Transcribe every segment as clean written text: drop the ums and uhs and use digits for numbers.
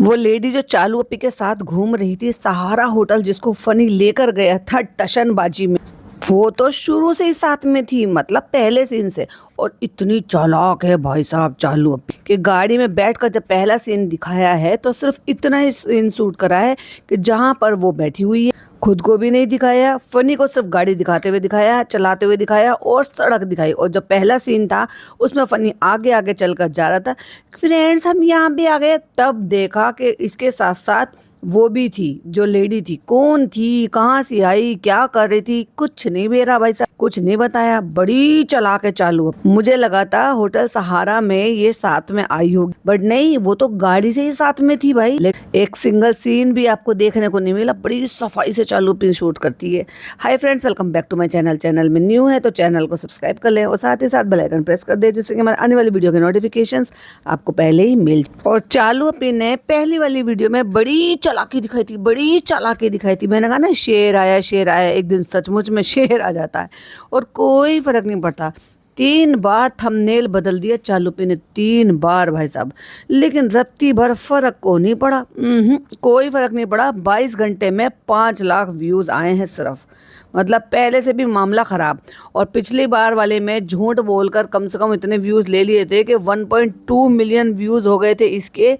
वो लेडी जो चालू अपी के साथ घूम रही थी सहारा होटल, जिसको फनी लेकर गया था टशनबाजी में, वो तो शुरू से ही साथ में थी, मतलब पहले सीन से। और इतनी चालाक है भाई साहब चालू अपी कि गाड़ी में बैठकर जब पहला सीन दिखाया है तो सिर्फ इतना ही सीन शूट करा है कि जहां पर वो बैठी हुई है, खुद को भी नहीं दिखाया, फनी को सिर्फ गाड़ी दिखाते हुए दिखाया, चलाते हुए दिखाया और सड़क दिखाई। और जो पहला सीन था उसमें फनी आगे आगे चलकर जा रहा था, फ्रेंड्स हम यहाँ भी आ गए, तब देखा कि इसके साथ साथ वो भी थी, जो लेडी थी। कौन थी, कहाँ से आई, क्या कर रही थी, कुछ नहीं बेरा भाई साहब, कुछ नहीं बताया। बड़ी चालाक है चालू। मुझे लगा था होटल सहारा में ये साथ में आई होगी, बट नहीं, वो तो गाड़ी से ही साथ में थी भाई। एक सिंगल सीन भी आपको देखने को नहीं मिला। बड़ी सफाई से चालू पे शूट करती है। Hi friends, welcome back to my channel. Channel में न्यू है तो चैनल को सब्सक्राइब कर लें और साथ ही साथ बेल आइकन प्रेस कर दे, जिससे कि हमारे आने वाली वीडियो के नोटिफिकेशंस आपको पहले ही मिल। और चालू अपी ने पहली वाली वीडियो में बड़ी चालाकी दिखाई थी, बड़ी चालाकी दिखाई थी। मैंने कहा ना, शेर आया शेर आया, एक दिन सचमुच में शेर आ जाता है और कोई फर्क नहीं पड़ता। 3 बार थंबनेल बदल दिया चालूपी ने, 3 बार भाई साहब, लेकिन रत्ती भर फर्क को नहीं पड़ा। कोई फर्क नहीं पड़ा। 22 घंटे में 5 लाख व्यूज आए हैं सिर्फ, मतलब पहले से भी मामला खराब। और पिछली बार वाले में झूठ बोलकर कम से कम इतने व्यूज़ ले लिए थे कि 1.2 मिलियन व्यूज़ हो गए थे इसके,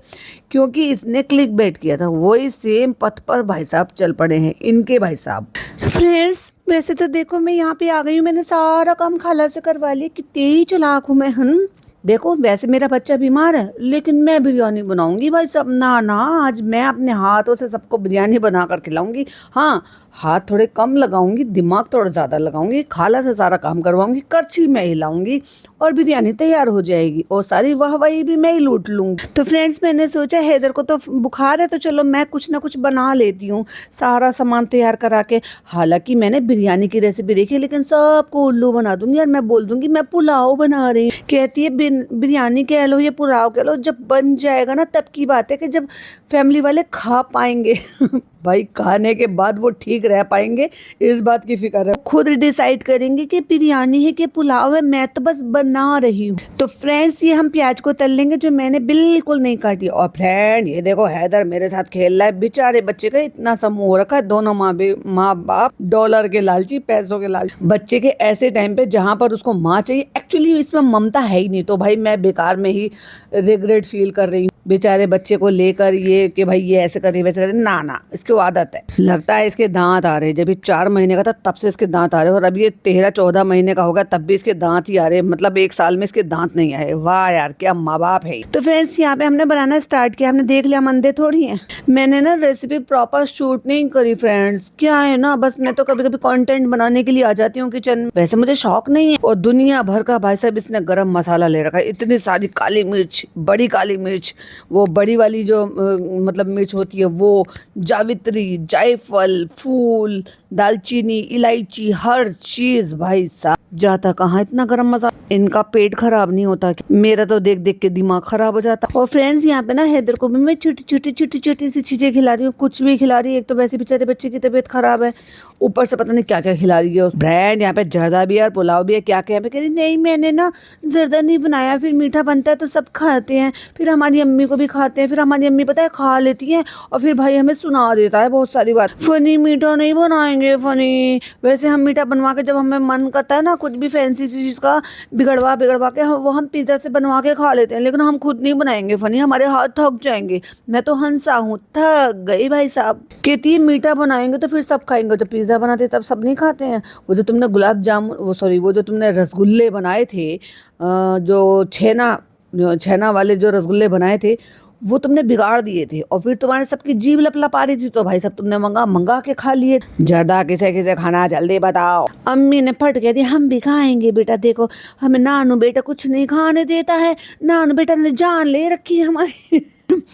क्योंकि इसने क्लिक बेट किया था। वही सेम पथ पर भाई साहब चल पड़े हैं इनके भाई साहब। फ्रेंड्स, वैसे तो देखो मैं यहाँ पे आ गई हूँ, मैंने सारा काम खाला से करवा लिया, कितनी चालाक हूँ मैं। देखो वैसे मेरा बच्चा बीमार है, लेकिन मैं बिरयानी बनाऊंगी भाई साहब। ना, आज मैं अपने हाथों से सबको बिरयानी बना कर खिलाऊंगी। हाँ, हाथ थोड़े कम लगाऊंगी, दिमाग थोड़ा ज़्यादा लगाऊंगी, खाला से सारा काम करवाऊंगी, करछी मैं हिलाऊंगी और बिरयानी तैयार हो जाएगी और सारी वाहवाही भी मैं ही लूट लूंगी। तो फ्रेंड्स, मैंने सोचा हैदर को तो बुखार है तो चलो मैं कुछ ना कुछ बना लेती हूँ, सारा सामान तैयार करा के। हालांकि मैंने बिरयानी की रेसिपी देखी, लेकिन सबको उल्लू बना दूंगी और मैं बोल दूंगी मैं पुलाव बना रही हूँ। कहती है बिरयानी कह लो या पुलाव कह लो, जब बन जाएगा ना तब की बात है कि जब फैमिली वाले खा पाएंगे। भाई खाने के बाद वो ठीक रह पाएंगे, इस बात की फिक्र है। खुद डिसाइड करेंगे कि बिरयानी है कि पुलाव है, मैं तो बस बना रही हूँ। तो फ्रेंड्स, ये हम प्याज को तल लेंगे, जो मैंने बिल्कुल नहीं काटी। और फ्रेंड ये देखो, हैदर मेरे साथ खेल रहा है। बेचारे बच्चे का इतना सा मुंह हो रखा है, दोनों माँ बाप डॉलर के लालची, पैसों के लालची। बच्चे के ऐसे टाइम पे जहाँ पर उसको माँ चाहिए, एक्चुअली इसमें ममता है ही नहीं, तो भाई मैं बेकार में ही रिग्रेट फील कर रही हूँ बेचारे बच्चे को लेकर, ये कि भाई ये ऐसे करे वैसे करे। ना, इसकी आदत है। लगता है इसके दांत आ रहे, जब ये 4 महीने का था तब से इसके दांत आ रहे, और अब ये 13-14 महीने का होगा तब भी इसके दांत ही आ रहे, मतलब 1 साल में इसके दांत नहीं आए। वाह यार, क्या माँ बाप है। तो फ्रेंड्स, यहाँ पे हमने बनाना स्टार्ट किया। हमने देख लिया हम अंधे थोड़ी है। मैंने ना रेसिपी प्रॉपर शूट नहीं करी फ्रेंड्स, क्या है ना, बस मैं तो कभी कभी कंटेंट बनाने के लिए आ जाती हूँ किचन में, वैसे मुझे शौक नहीं है। और दुनिया भर का भाई साहब इसने गरम मसाला ले रखा है, इतनी सारी काली मिर्च, बड़ी काली मिर्च, वो बड़ी वाली जो मतलब मिर्च होती है, वो जावित्री, जायफल, फूल, दालचीनी, इलायची, हर चीज भाई साहब। जाता कहाँ इतना गरम मसाला। इनका पेट खराब नहीं होता, मेरा तो देख देख के दिमाग खराब हो जाता। और फ्रेंड्स, यहाँ पे ना हैदर को भी मैं छोटी सी चीजें खिला रही हूँ, कुछ भी खिला रही है। एक तो वैसे बेचारे बच्चे की तबीयत खराब है, ऊपर से पता नहीं क्या क्या खिला रही है। ब्रांड यहाँ पे जर्दा भी है, पुलाव भी है, क्या क्या। कह रही नहीं, मैंने ना जर्दा नहीं बनाया, फिर मीठा बनता है तो सब खाते हैं, फिर हमारी अम्मी को भी खाते हैं, फिर हमारी अम्मी पता है खा लेती है, और फिर भाई हमें सुना देता है बहुत सारी बात। फनी मीठा नहीं बनाएंगे फनी, वैसे हम मीठा बनवा के जब हमें मन करता है ना कुछ भी फैंसी चीज का बिगड़वा के वो हम पिज्जा से बनवा के खा लेते हैं, लेकिन हम खुद नहीं बनाएंगे फनी, हमारे हाथ थक जाएंगे। मैं तो हंसा हूँ, थक गई भाई साहब। कहती है मीठा बनाएंगे तो फिर सब खाएंगे, जब पिज्जा बनाते तब सब नहीं खाते हैं। वो जो तुमने गुलाब जामुन, वो जो तुमने रसगुल्ले बनाए थे, जो छेना वाले जो रसगुल्ले बनाए थे, वो तुमने बिगाड़ दिए थे, और फिर तुम्हारे सबकी जीभ लपलपा रही थी, तो भाई सब तुमने मंगा के खा लिए। जर्दा किसे किसे खाना, जल्दी बताओ। अम्मी ने फट कह दिया हम भी खाएंगे बेटा, देखो हमें नानू बेटा कुछ नहीं खाने देता है, नानू बेटा ने जान ले रखी है हमारी।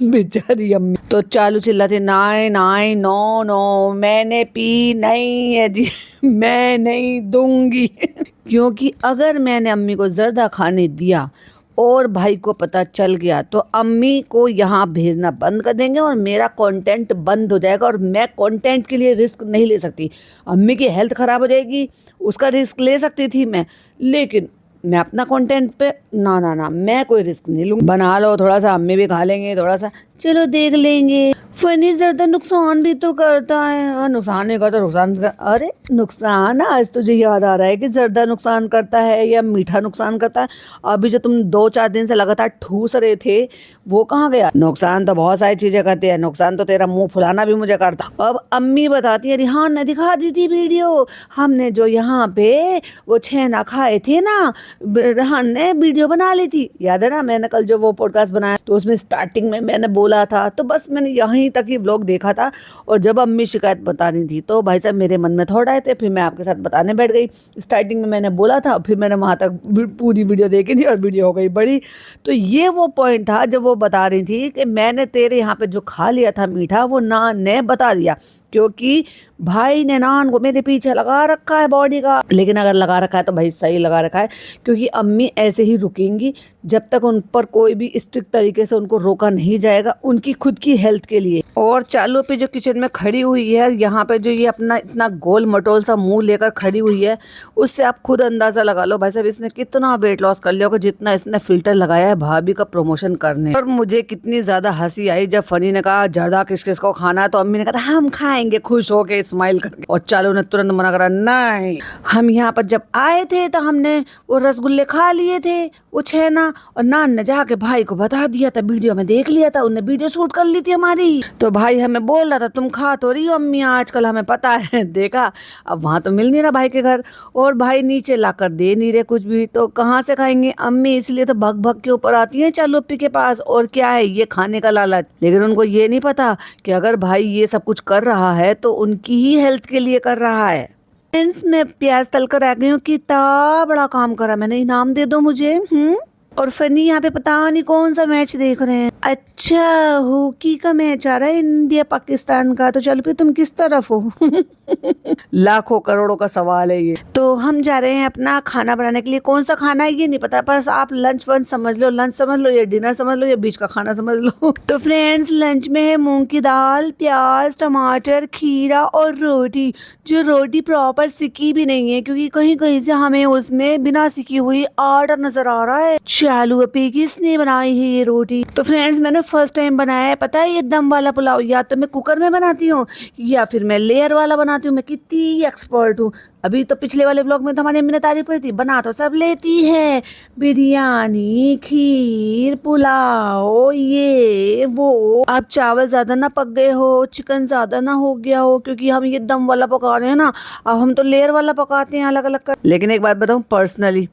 बेचारी अम्मी तो चालू चिल्लाते, नाई नाई, नो नो, मैंने पी नहीं है जी, मैं नहीं दूंगी। क्योंकि अगर मैंने अम्मी को जर्दा खाने दिया और भाई को पता चल गया तो अम्मी को यहाँ भेजना बंद कर देंगे और मेरा कंटेंट बंद हो जाएगा, और मैं कंटेंट के लिए रिस्क नहीं ले सकती। अम्मी की हेल्थ ख़राब हो जाएगी, उसका रिस्क ले सकती थी मैं, लेकिन मैं अपना कंटेंट पे ना ना ना मैं कोई रिस्क नहीं लूँ। बना लो थोड़ा सा, अम्मी भी खा लेंगे थोड़ा सा, चलो देख लेंगे। फनी ज़्यादा नुकसान भी तो करता है। नुकसान नहीं करता, नुकसान अरे नुकसान, आज तुझे याद आ रहा है कि जर्दा नुकसान करता है या मीठा नुकसान करता है? अभी जो तुम 2-4 दिन से लगातार ठूस रहे थे वो कहाँ गया? नुकसान तो बहुत सारी चीजें करती है, नुकसान तो तेरा मुंह फुलाना भी मुझे करता। अब अम्मी बताती है, रिहान ने दिखा दी थी वीडियो, हमने जो यहाँ पे वो छेना खाए थे ना, रिहान ने वीडियो बना ली थी, याद है ना? मैंने कल जो वो पॉडकास्ट बनाया तो उसमें स्टार्टिंग में मैंने बोला था, तो बस मैंने यहीं तक ही व्लॉग देखा था। और जब अम्मी शिकायत बता रही थी तो भाई साहब मेरे मन में थोड़ा आए थे, फिर मैं आपके साथ बताने बैठ गई। स्टार्टिंग में मैंने बोला था, फिर मैंने वहाँ तक पूरी वीडियो देखी थी और वीडियो हो गई बड़ी। तो ये वो पॉइंट था जब वो बता रही थी कि मैंने तेरे यहाँ पे जो खा लिया था मीठा, वो नान ने बता दिया, क्योंकि भाई ने नान को मेरे पीछे लगा रखा है बॉडी का। लेकिन अगर लगा रखा है तो भाई सही लगा रखा है, क्योंकि अम्मी ऐसे ही रुकेंगी जब तक उन पर कोई भी स्ट्रिक्ट तरीके से उनको रोका नहीं जाएगा, उनकी खुद की हेल्थ के लिए। और चालू पे जो किचन में खड़ी हुई है, यहाँ पे जो ये अपना इतना गोल मटोल सा मुंह लेकर खड़ी हुई है, उससे आप खुद अंदाजा लगा लो भाई साहब इसने कितना वेट लॉस कर लिया होगा, जितना इसने फिल्टर लगाया है भाभी का प्रमोशन करने। और मुझे कितनी ज्यादा हंसी आई जब फनी ने कहा जर्दा किस किस को खाना है, तो अम्मी ने कहा हम खाएंगे खुश होके स्माइल करके, और चालू ने तुरंत मना करा, नहीं हम यहाँ पर जब आए थे तो हमने वो रसगुल्ले खा लिए थे, वो छेना, और नान ने जाके भाई को बता दिया था, वीडियो में देख लिया था, उन्हें वीडियो शूट कर ली थी हमारी। तो भाई हमें बोल रहा था तुम खा तो रही हो अम्मी आजकल, हमें पता है देखा। अब वहां तो मिल नहीं रहा भाई के घर, और भाई नीचे लाकर दे नहीं रहे कुछ भी, तो कहाँ से खाएंगे अम्मी? इसलिए तो भग भग के ऊपर आती है चालू अप्पी के पास। और क्या है, ये खाने का लालच। लेकिन उनको ये नहीं पता कि अगर भाई ये सब कुछ कर रहा है तो उनकी ही हेल्थ के लिए कर रहा है। फ्रेंड्स मैं प्याज तल कर आ गई हूँ, कितना बड़ा काम करा मैंने, इनाम दे दो मुझे। और फनी यहाँ पे पता नहीं कौन सा मैच देख रहे हैं। अच्छा हॉकी का मैच आ रहा है इंडिया पाकिस्तान का, तो चलो फिर तुम किस तरफ हो? लाखों करोड़ों का सवाल है ये। तो हम जा रहे हैं अपना खाना बनाने के लिए, कौन सा खाना है ये नहीं पता, पर आप लंच वंच समझ लो, लंच समझ लो या डिनर समझ लो या बीच का खाना समझ लो। तो फ्रेंड्स लंच में है मूंग की दाल, प्याज, टमाटर, खीरा और रोटी, जो रोटी प्रॉपर सिकी भी नहीं है, क्योंकि कहीं कहीं से हमें उसमें बिना सिकी हुई आटा नजर आ रहा है। चालू अपी किसने बनाई है ये रोटी? तो फ्रेंड्स मैंने फर्स्ट टाइम बनाया है, पता है ये दम वाला पुलाव, या तो मैं कुकर में बनाती हूँ या फिर मैं लेयर वाला बनाती हूँ। मैं कितनी एक्सपर्ट हूँ। अभी तो पिछले वाले व्लॉग में तो हमारी अम्मी ने तारीफ करी थी, बना तो सब लेती है, बिरयानी, खीर, पुलाव, ये वो। अब चावल ज्यादा ना पक गए हो, चिकन ज्यादा ना हो गया हो, क्योंकि हम ये दम वाला पका रहे हैं ना, अब हम तो लेयर वाला पकाते हैं अलग अलग कर। लेकिन एक बात बताऊँ पर्सनली,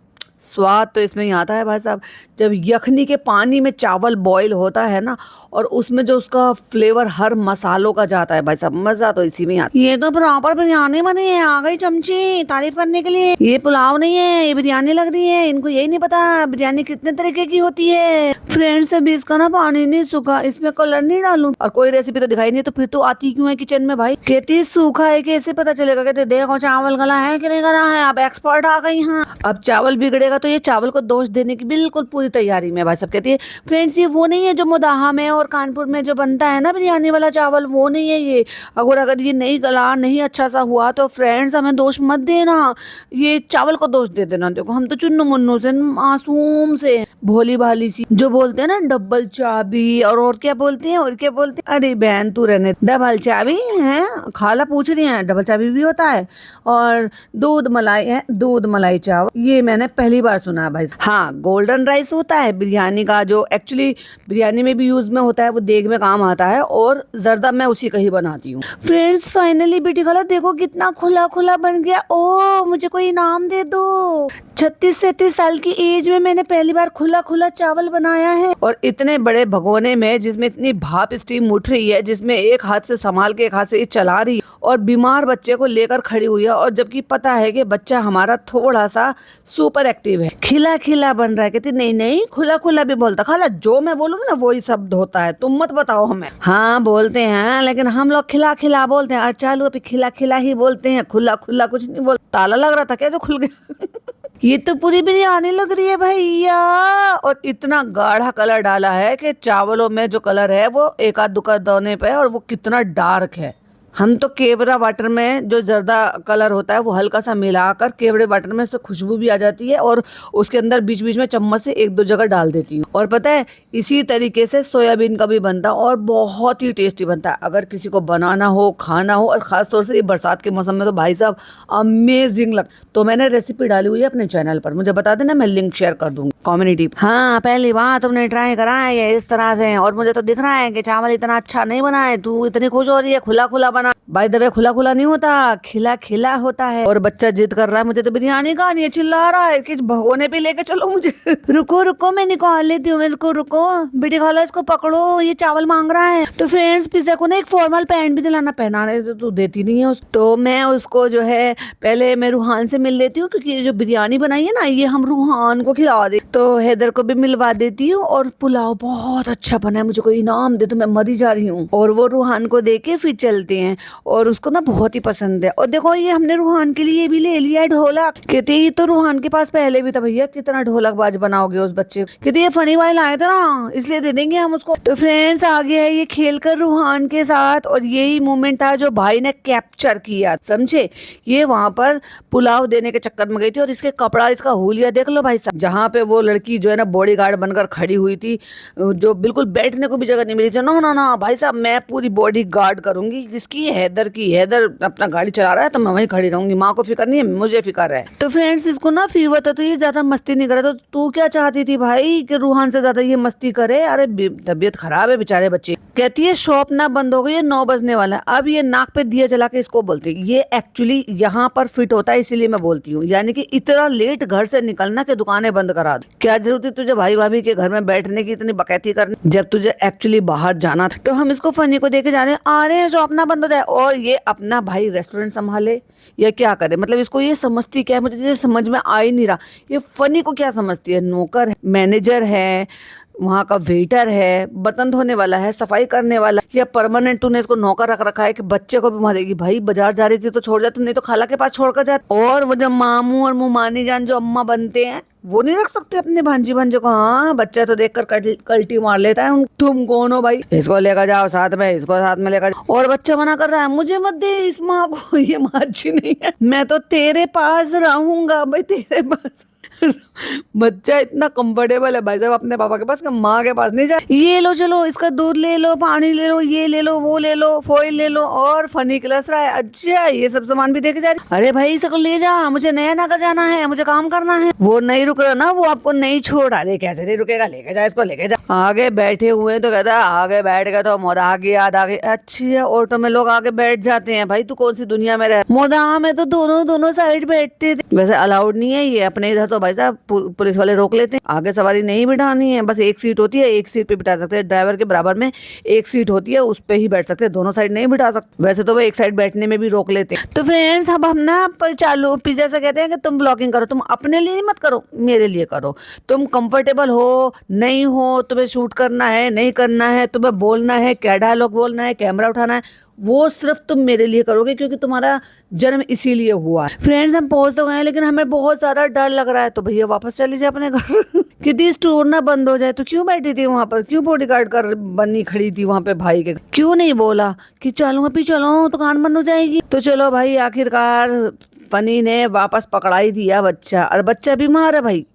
स्वाद तो इसमें ही आता है भाई साहब, जब यखनी के पानी में चावल बॉईल होता है ना, और उसमें जो उसका फ्लेवर हर मसालों का जाता है भाई साहब, मजा तो इसी में ही आता है। ये तो प्रॉपर बिरयानी बनी है, आ गई चमची तारीफ करने के लिए। ये पुलाव नहीं है, ये बिरयानी लग रही है, इनको यही नहीं पता बिरयानी कितने तरीके की होती है। फ्रेंड्स अभी इसका ना पानी नहीं सूखा, इसमें कलर नहीं डालूं, और कोई रेसिपी तो दिखाई नहीं, तो फिर तो आती क्यों है किचन में भाई? कहती सूखा है, कैसे पता चलेगा? कहते देखो चावल गला है कि नहीं गला है, आप एक्सपर्ट आ गई। हाँ अब चावल बिगड़ेगा तो ये चावल को दोष देने की बिल्कुल पूरी तैयारी में भाई सब। कहती है फ्रेंड्स ये वो नहीं है जो मुदाहा में और कानपुर में जो बनता है ना बिरयानी वाला चावल, वो नहीं है ये। अगर ये नहीं गला, नहीं अच्छा सा हुआ तो फ्रेंड्स हमें दोष मत देना, ये चावल को दोष दे देना। देखो हम तो चुन्नू मुन्नू से, मासूम से, भोली भाली सी, जो बोलते हैं ना डबल चाबी, और क्या बोलते हैं, और क्या बोलते हैं, अरे बहन तू रहने, डबल चाबी है, खाला पूछ रही है डबल चाबी भी होता है, और दूध मलाई है, दूध मलाई चावल, ये मैंने पहली बार सुना भाई। हाँ गोल्डन राइस होता है बिरयानी का, जो एक्चुअली बिरयानी में भी यूज में होता है, वो देग में काम आता है, और जर्दा मैं उसी का ही बनाती हूँ। फ्रेंड्स फाइनली बेटी खाला देखो कितना खुला खुला बन गया। ओ मुझे कोई इनाम दे दो। 36-37 साल की एज में मैंने पहली बार खुला खुला चावल बनाया है, और इतने बड़े भगोने में जिसमें इतनी भाप स्टीम उठ रही है, जिसमें एक हाथ से संभाल के एक हाथ से चला रही है, और बीमार बच्चे को लेकर खड़ी हुई है, और जबकि पता है कि बच्चा हमारा थोड़ा सा सुपर एक्टिव है। खिला खिला बन रहा है। कहती नहीं नहीं खुला खुला भी बोलता खाला, जो मैं बोलूंगी ना वही शब्द होता है, तुम मत बताओ हमें। हाँ बोलते हैं, लेकिन हम लोग खिला खिला बोलते हैं, और चालू अभी खिला खिला ही बोलते हैं, खुला खुला कुछ नहीं बोलते। ताला लग रहा था क्या जो खुल गया? ये तो पूरी बिरयानी लग रही है भैया, और इतना गाढ़ा कलर डाला है कि चावलों में जो कलर है वो एक आध दुका धोने पे, और वो कितना डार्क है। हम तो केवड़ा वाटर में जो जर्दा कलर होता है वो हल्का सा मिलाकर केवड़े वाटर में से खुशबू भी आ जाती है और उसके अंदर बीच बीच में चम्मच से एक दो जगह डाल देती हूँ। और पता है इसी तरीके से सोयाबीन का भी बनता है और बहुत ही टेस्टी बनता है। अगर किसी को बनाना हो, खाना हो, और ख़ास तौर से ये बरसात के मौसम में तो भाई साहब अमेजिंग लगता। तो मैंने रेसिपी डाली हुई है अपने चैनल पर, मुझे बता देना, मैं लिंक शेयर कर दूंगी कम्युनिटी। हाँ, पहली बार तुमने ट्राई करा है ये इस तरह से, और मुझे तो दिख रहा है कि चावल इतना अच्छा नहीं बना है। तू इतनी खुश हो रही है खुला खुला बना। बाय द वे खुला खुला नहीं होता, खिला खिला होता है। और बच्चा जिद कर रहा है मुझे तो बिरयानी खानी है, चिल्ला रहा है कि भगोने पे लेके चलो मुझे। रुको रुको मैं निकाल लेती हूँ, मेरे को रुको बेटी खाला, इसको पकड़ो, ये चावल मांग रहा है। तो फ्रेंड्स पिज्जा को ना एक फॉर्मल पैंट भी दिलाना, पहनाने तो तू देती नहीं है तो मैं उसको जो है पहले मैं रूहान से मिल लेती हूँ, क्योंकि ये जो बिरयानी बनाई है ना ये हम रूहान को खिला दे। तो हैदर को भी मिलवा देती हूँ। और पुलाव बहुत अच्छा बना है, मुझे कोई इनाम दे तो मैं मरी जा रही हूँ। और वो रूहान को दे के फिर चलते हैं, और उसको ना बहुत ही पसंद है। और देखो ये हमने रूहान के लिए भी ले लिया है ढोलक। कहते ये तो रूहान के पास पहले भी था। भैया कितना ढोलक बाज बनाओगे उस बच्चे को। कहते ये फनी वाले आए थे ना इसलिए दे देंगे हम उसको। तो फ्रेंड्स आ गया है ये खेल कर रूहान के साथ, और यही मोमेंट था जो भाई ने कैप्चर किया, समझे। ये वहां पर पुलाव देने के चक्कर में गई थी, और इसके कपड़ा, इसका हुलिया देख लो भाई साहब। जहाँ पे वो लड़की जो है ना बॉडीगार्ड बनकर खड़ी हुई थी, जो बिल्कुल बैठने को भी जगह नहीं मिली थी, ना ना ना भाई साहब मैं पूरी बॉडी गार्ड करूंगी। किसकी? हैदर की। हैदर अपना गाड़ी चला रहा है तो मैं वहीं खड़ी रहूंगी, माँ को फिक्र नहीं है, मुझे फिक्र है। तो फ्रेंड्स इसको ना फीवर था तो ये ज्यादा मस्ती नहीं करे। तो तू क्या चाहती थी भाई कि रूहान से ज्यादा ये मस्ती करे? अरे तबीयत खराब है बेचारे बच्चे। कहती है शॉप ना बंद हो गई है, 9 बजने वाला है। अब ये नाक पे दिया जला के इसको बोलती है, ये एक्चुअली यहाँ पर फिट होता है इसीलिए मैं बोलती हूँ। यानी कि इतना लेट घर से निकलना कि दुकानें बंद करा दो। क्या जरूरत है तुझे भाई भाभी के घर में बैठने की, इतनी बकैती करनी, जब तुझे एक्चुअली बाहर जाना था। तो हम इसको फनी को देके जाने आ रहे हैं, शॉप ना बंद हो जाए और ये अपना भाई रेस्टोरेंट संभाले या क्या करे। मतलब इसको ये समझती क्या है, मुझे ये समझ में आ ही नहीं रहा। ये फनी को क्या समझती है? नौकर है, मैनेजर है, वहाँ का वेटर है, बर्तन धोने वाला है, सफाई करने वाला, या परमानेंट तूने इसको नौकर रख रखा है कि बच्चे को भी मारेगी। भाई बाजार जा रही थी तो छोड़ जाती, नहीं तो खाला के पास छोड़कर जाती। और वो जब मामू और मुमानी जान जो अम्मा बनते हैं वो नहीं रख सकते अपने भांजी भांजे को। हाँ बच्चा तो देखकर कल्टी मार लेता है। तुम कौन हो भाई? इसको लेकर जाओ साथ में, इसको साथ में लेकर जाओ। और बच्चा मना कर रहा है, मुझे मत दे इस माँ को, ये माँ अच्छी नहीं है, मैं तो तेरे पास रहूंगा भाई, तेरे पास। बच्चा इतना कंफर्टेबल है भाई साहब अपने पापा के पास, माँ के पास नहीं जाए। ये लो चलो इसका दूध ले लो, पानी ले लो, ये ले लो, वो ले लो, फॉइल ले लो, और फनी क्लास रहा है। अच्छा ये सब सामान भी देके जा रही। अरे भाई इसको ले जा, मुझे नया नगर जाना है, मुझे काम करना है। वो नहीं रुक रहा ना, वो आपको नहीं छोड़ रहा। अरे कैसे नहीं रुकेगा, लेके जा इसको, लेके जा। आगे बैठे हुए तो कहता आगे बैठ गए तो मोदा की याद आ गई। अच्छा ऑटो में लोग आगे बैठ जाते हैं। भाई तू कौन सी दुनिया में रह? मोदा में तो दोनों साइड बैठते थे। वैसे अलाउड नहीं है ये अपने इधर, तो भाई साहब पुलिस वाले रोक लेते हैं। आगे सवारी नहीं बिठानी है, बस एक सीट होती है, एक सीट पे बिठा सकते हैं। ड्राइवर के बराबर में एक सीट होती है, उस पे ही बैठ सकते हैं, दोनों साइड नहीं बिठा सकते। वैसे तो वो एक साइड बैठने में भी रोक लेते हैं। तो फ्रेंड्स अब हम ना चालू पिज्जा से कहते हैं कि तुम ब्लॉगिंग करो, तुम अपने लिए मत करो, मेरे लिए करो। तुम कंफर्टेबल हो नहीं हो, तुम्हें शूट करना है नहीं करना है, तुम्हें बोलना है, क्या डायलॉग बोलना है, कैमरा उठाना है, वो सिर्फ तुम मेरे लिए करोगे, क्योंकि तुम्हारा जन्म इसीलिए हुआ है। फ्रेंड्स हम पहुंच तो गए लेकिन हमें बहुत ज्यादा डर लग रहा है, तो भैया वापस चली जाए अपने घर। कि स्टोर ना बंद हो जाए। तो क्यों बैठी थी वहां पर, क्यों बॉडीगार्ड कर बनी खड़ी थी वहां पे भाई के? क्यों नहीं बोला कि चलो अभी चलो दुकान बंद हो जाएगी? तो चलो भाई आखिरकार फनी ने वापस पकड़ा ही दिया बच्चा, और बच्चा बीमार है भाई।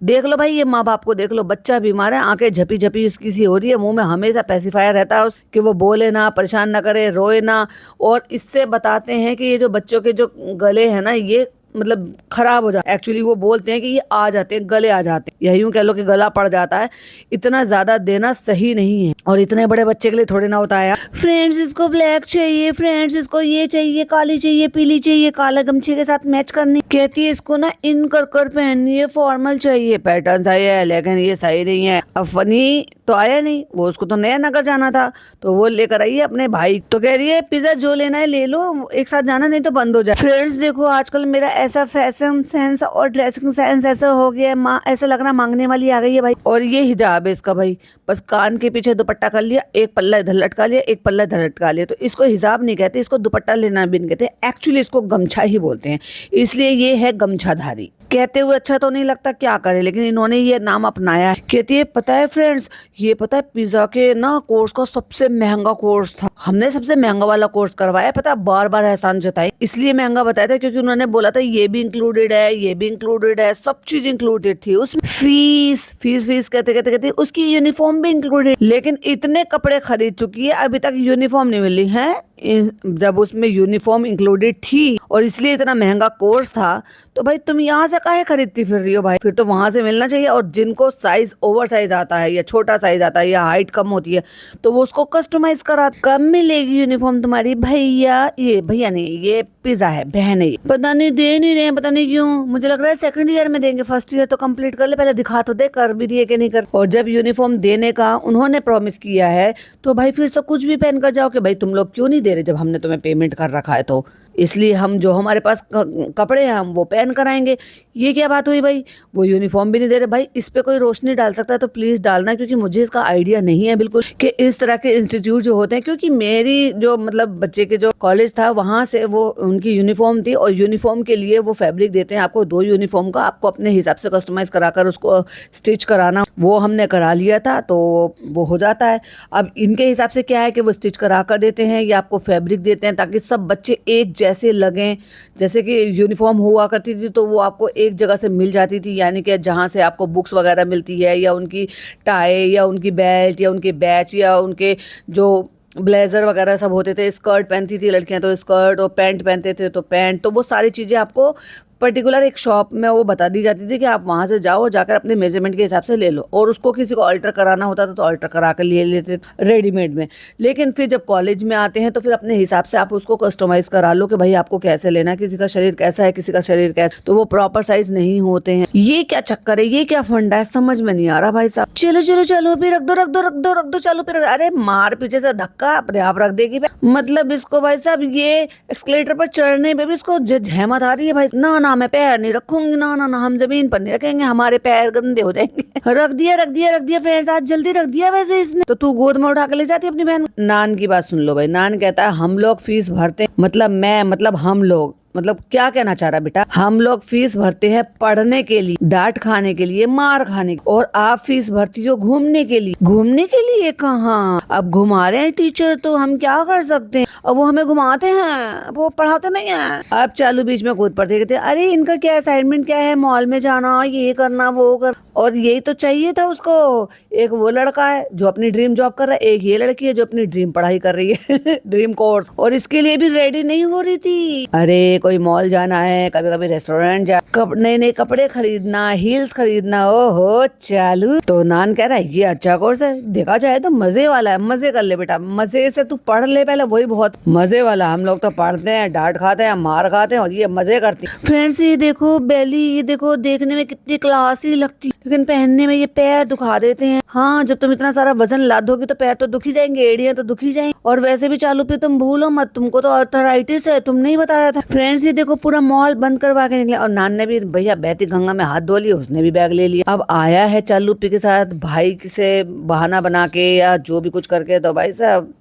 देख लो भाई ये माँ बाप को देख लो, बच्चा बीमार है, आंखें झपी झपी उसकी सी हो रही है, मुंह में हमेशा पेसिफायर रहता है कि वो बोले ना, परेशान ना करे, रोए ना। और इससे बताते हैं कि ये जो बच्चों के जो गले हैं ना ये मतलब खराब हो जाता है। एक्चुअली वो बोलते हैं कि ये आ जाते हैं, गले आ जाते हैं, या यूं कह लो कि गला पड़ जाता है। इतना ज्यादा देना सही नहीं है, और इतने बड़े बच्चे के लिए थोड़ी ना होता है यार। फ्रेंड्स इसको ब्लैक चाहिए, फ्रेंड्स इसको ये चाहिए, काली चाहिए, पीली चाहिए, काला गमछे के साथ मैच करनी। कहती है इसको ना इन कर पहननी है, फॉर्मल चाहिए, पैटर्न सही है लेकिन ये सही नहीं है। अब फनी तो आया नहीं, वो उसको तो नया नगर जाना था, तो वो लेकर आई है अपने भाई। तो कह रही है पिज्जा जो लेना है ले लो, एक साथ जाना नहीं तो बंद हो जाए। फ्रेंड्स देखो आजकल मेरा ऐसा फैशन सेंस और ड्रेसिंग सेंस ऐसा हो गया है, माँ ऐसा लग रहा मांगने वाली आ गई है भाई। और ये हिजाब है इसका भाई, बस कान के पीछे दुपट्टा कर लिया, एक पल्ला इधर लटका लिया, एक पल्ला इधर लटका लिया। तो इसको हिजाब नहीं कहते, इसको दुपट्टा लेना भी नहीं कहते, एक्चुअली इसको गमछा ही बोलते हैं, इसलिए ये है गमछाधारी। कहते हुए अच्छा तो नहीं लगता, क्या करे, लेकिन इन्होंने ये नाम अपनाया है। कहती है पता है फ्रेंड्स, ये पता है पिज्जा के ना कोर्स का सबसे महंगा कोर्स था, हमने सबसे महंगा वाला कोर्स करवाया, पता है बार बार एहसान जताई, इसलिए महंगा बताया था क्योंकि उन्होंने बोला था ये भी इंक्लूडेड है, ये भी इंक्लूडेड है, सब चीज इंक्लूडेड थी उसमें। फीस फीस फीस कहते कहते कहते उसकी यूनिफॉर्म भी इंक्लूडेड, लेकिन इतने कपड़े खरीद चुकी है अभी तक यूनिफॉर्म नहीं मिली है। जब उसमें यूनिफॉर्म इंक्लूडेड थी और इसलिए इतना महंगा कोर्स था, तो भाई तुम यहाँ से काहे खरीदती फिर रही हो भाई, फिर तो वहां से मिलना चाहिए। और जिनको साइज ओवर साइज आता है या छोटा साइज आता है या हाइट कम होती है तो वो उसको कस्टमाइज करा। कब मिलेगी यूनिफॉर्म तुम्हारी भैया? ये भैया नहीं, ये पिज्जा है, बहन है। पता नहीं दे नहीं रहे, पता नहीं क्यों, मुझे लग रहा है सेकंड ईयर में देंगे, फर्स्ट ईयर तो कंप्लीट कर ले, पहले दिखा तो दे कर भी दिए कि नहीं कर। और जब यूनिफॉर्म देने का उन्होंने प्रॉमिस किया है तो भाई फिर से कुछ भी पहन कर जाओ कि भाई तुम लोग क्यों नहीं दे रहे जब हमने तुम्हें पेमेंट कर रखा है, तो इसलिए हम जो हमारे पास कपड़े हैं हम वो पहन कर आएंगे। ये क्या बात हुई भाई, वो यूनिफॉर्म भी नहीं दे रहे। भाई इस पे कोई रोशनी डाल सकता है तो प्लीज डालना, क्योंकि मुझे इसका आइडिया नहीं है बिल्कुल कि इस तरह के इंस्टीट्यूट जो होते हैं, क्योंकि मेरी जो मतलब बच्चे के जो कॉलेज था वहां से वो उनकी यूनिफॉर्म थी और यूनिफॉर्म के लिए वो फैब्रिक देते हैं आपको, 2 यूनिफॉर्म का आपको अपने हिसाब से कस्टमाइज कराकर उसको स्टिच कराना, वो हमने करा लिया था तो वो हो जाता है। अब इनके हिसाब से क्या है कि वो स्टिच करा कर देते हैं या आपको फैब्रिक देते हैं ताकि सब बच्चे एक जैसे लगें। जैसे कि यूनिफॉर्म हुआ करती थी तो वो आपको एक जगह से मिल जाती थी, यानी कि जहाँ से आपको बुक्स वगैरह मिलती है या उनकी टाई या उनकी बेल्ट या उनके बैच या उनके जो ब्लेजर वगैरह सब होते थे, स्कर्ट पहनती थी लड़कियां तो स्कर्ट और पैंट पहनते थे तो पैंट, तो वो सारी चीज़ें आपको पर्टिकुलर एक शॉप में वो बता दी जाती थी कि आप वहां से जाओ, जाकर अपने मेजरमेंट के हिसाब से ले लो। और उसको किसी को अल्टर कराना होता था तो अल्टर करा कर ले लेते रेडीमेड में। लेकिन फिर जब कॉलेज में आते हैं तो फिर अपने हिसाब से आप उसको कस्टमाइज करा लो कि भाई आपको कैसे लेना है, किसी का शरीर कैसा है, किसी का शरीर कैसा, तो वो प्रॉपर साइज नहीं होते हैं। ये क्या चक्कर है, ये क्या फंडा है, समझ में नहीं आ रहा भाई साहब। चलो चलो चलो भी रख दो रख दो रख दो रख दो, चलो फिर अरे मार पीछे से धक्का अपने आप रख देगी। मतलब इसको भाई साहब ये एक्सकलेटर पर चढ़ने में भी इसको जहमत आ रही है भाई। ना मैं पैर नहीं रखूंगी, ना ना ना हम जमीन पर नहीं रखेंगे, हमारे पैर गंदे हो जाएंगे। रख दिया रख दिया रख दिया फ्रेंड्स, आज जल्दी रख दिया वैसे इसने, तो तू गोद में उठा के ले जाती अपनी बहन। नान की बात सुन लो भाई, नान कहता है हम लोग फीस भरते, मतलब मैं मतलब हम लोग, मतलब क्या कहना चाह रहा बेटा, हम लोग फीस भरते हैं पढ़ने के लिए, डांट खाने के लिए, मार खाने के, और आप फीस भरती हो घूमने के लिए। घूमने के लिए कहाँ, अब घुमा रहे हैं टीचर तो हम क्या कर सकते हैं, अब वो हमें घुमाते हैं, वो पढ़ाते नहीं है। अब चालू बीच में कूद पड़ते, कहते अरे इनका क्या असाइनमेंट क्या है, मॉल में जाना, ये करना वो कर, और यही तो चाहिए था उसको। एक वो लड़का है जो अपनी ड्रीम जॉब कर रहा है, एक ये लड़की है जो अपनी ड्रीम पढ़ाई कर रही है ड्रीम कोर्स, और इसके लिए भी रेडी नहीं हो रही थी। अरे कोई मॉल जाना है, कभी कभी रेस्टोरेंट जा, नए नए कपड़े खरीदना, हील्स खरीदना, ओहो चालू। तो नान कह रहा है ये अच्छा कोर्स है, देखा जाए तो मजे वाला है, मजे कर ले बेटा, मजे से तू पढ़ ले पहले, वही बहुत मजे वाला। हम लोग तो पढ़ते हैं, डांट खाते हैं, मार खाते हैं, और ये मजे करती है। फ्रेंड्स ये देखो बेली, ये देखो देखने में कितनी क्लासी लगती, लेकिन पहनने में ये पैर दुखा देते हैं। हाँ जब तुम इतना सारा वजन लादोगी तो पैर तो दुखी जाएंगे, एड़ियां तो दुखी जाएंगी। और वैसे भी चालू पे तुम भूलो मत, तुमको तो आर्थराइटिस है, तुम नहीं बताया था। फ्रेंड्स ये देखो पूरा मॉल बंद करवा के निकले, और नान ने भी भैया बहती गंगा में हाथ धो लिया, उसने भी बैग ले लिया। अब आया है चालू पी के साथ भाई से बहाना बना के या जो भी कुछ करके, तो भाई साहब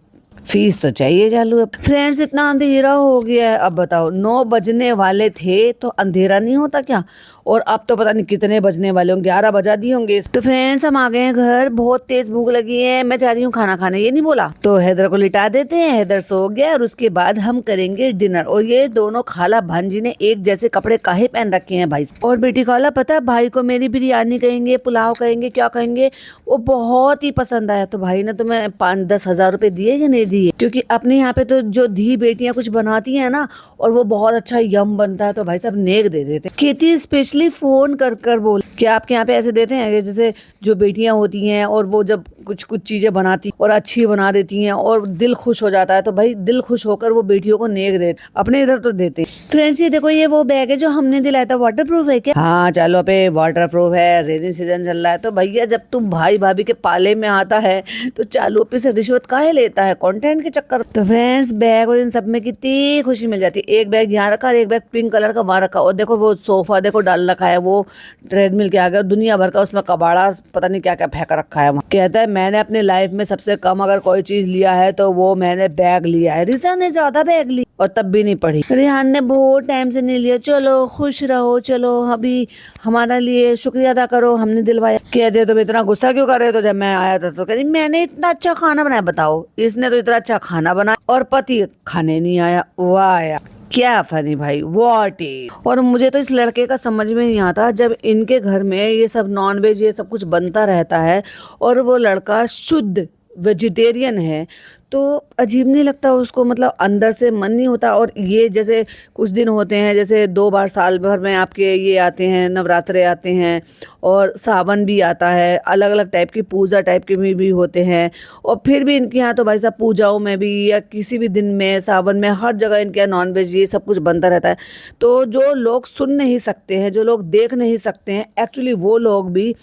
फीस तो चाहिए चालू। फ्रेंड्स इतना अंधेरा हो गया है, अब बताओ 9 बजने वाले थे तो अंधेरा नहीं होता क्या, और अब तो पता नहीं कितने बजने वाले होंगे, 11 बजा दिए होंगे। तो फ्रेंड्स हम आ गए हैं घर, बहुत तेज भूख लगी है, मैं जा रही हूँ खाना खाने, ये नहीं बोला तो हैदर को लिटा देते हैं, हैदर सो गया, और उसके बाद हम करेंगे डिनर। और ये दोनों खाला भांजी ने एक जैसे कपड़े काहे पहन रखे हैं भाई, और बेटी खाला पता है भाई को मेरी बिरयानी कहेंगे, पुलाव कहेंगे, क्या कहेंगे, वो बहुत ही पसंद आया। तो भाई ने तुम्हें 5-10 हजार रुपए दिए या नहीं दिए, क्योंकि अपने यहाँ पे तो जो धी बेटियां कुछ बनाती हैं ना, और वो बहुत अच्छा यम बनता है, तो भाई साहब नेक दे देते। खेती स्पेशली फोन कर कर बोल क्या आपके यहाँ पे ऐसे देते हैं, जैसे जो बेटियां होती हैं और वो जब कुछ कुछ चीजें बनाती और अच्छी बना देती हैं और दिल खुश हो जाता है, तो भाई दिल खुश होकर वो बेटियों को नेक देते, अपने इधर तो देते। फ्रेंड्स ये देखो ये वो बैग है जो हमने दिलाया था, वाटर प्रूफ है क्या? हाँ चलो पे वाटर प्रूफ है, रेनी सीजन चल रहा है, तो भैया जब तुम भाई भाभी के पाले में आता है तो चालू पे से रिश्वत काहे लेता है, कंटेंट के चक्कर। तो फ्रेंड्स बैग और इन सब में कितनी खुशी मिल जाती है। एक बैग यहाँ रखा और एक बैग पिंक कलर का वहां रखा, और देखो वो सोफा देखो डाल रखा है, वो ट्रेडमिल के आगे दुनिया भर का उसमें कबाड़ा पता नहीं क्या क्या फेंक रखा है। कहता है मैंने अपने लाइफ में सबसे कम अगर कोई चीज लिया है तो वो मैंने बैग लिया है। रिसा ने ज्यादा बैग ली और तब भी नहीं पढ़ी। रिहान ने बहुत टाइम से नहीं लिया, चलो खुश रहो, चलो अभी हमारा लिए शुक्रिया अदा करो, हमने दिलवाया। कहते तुम इतना गुस्सा क्यों कर रहे हो? तो जब मैं आया था तो कहती मैंने इतना अच्छा खाना बनाया। बताओ, इसने तो इतना अच्छा खाना बनाया और पति खाने नहीं आया। वाह यार, क्या फनी भाई, व्हाट इज। और मुझे तो इस लड़के का समझ में नहीं आता, जब इनके घर में ये सब नॉनवेज ये सब कुछ बनता रहता है और वो लड़का शुद्ध वेजिटेरियन है, तो अजीब नहीं लगता उसको? मतलब अंदर से मन नहीं होता? और ये जैसे कुछ दिन होते हैं, जैसे 2 बार साल भर में आपके ये आते हैं, नवरात्रे आते हैं और सावन भी आता है, अलग अलग टाइप की पूजा टाइप के भी होते हैं। और फिर भी इनके यहाँ तो भाई साहब पूजाओं में भी या किसी भी दिन में, सावन में, हर जगह इनके यहाँ नॉनवेज ये सब कुछ बनता रहता है। तो जो लोग सुन नहीं सकते हैं, जो लोग देख नहीं सकते हैं, एक्चुअली वो लोग भी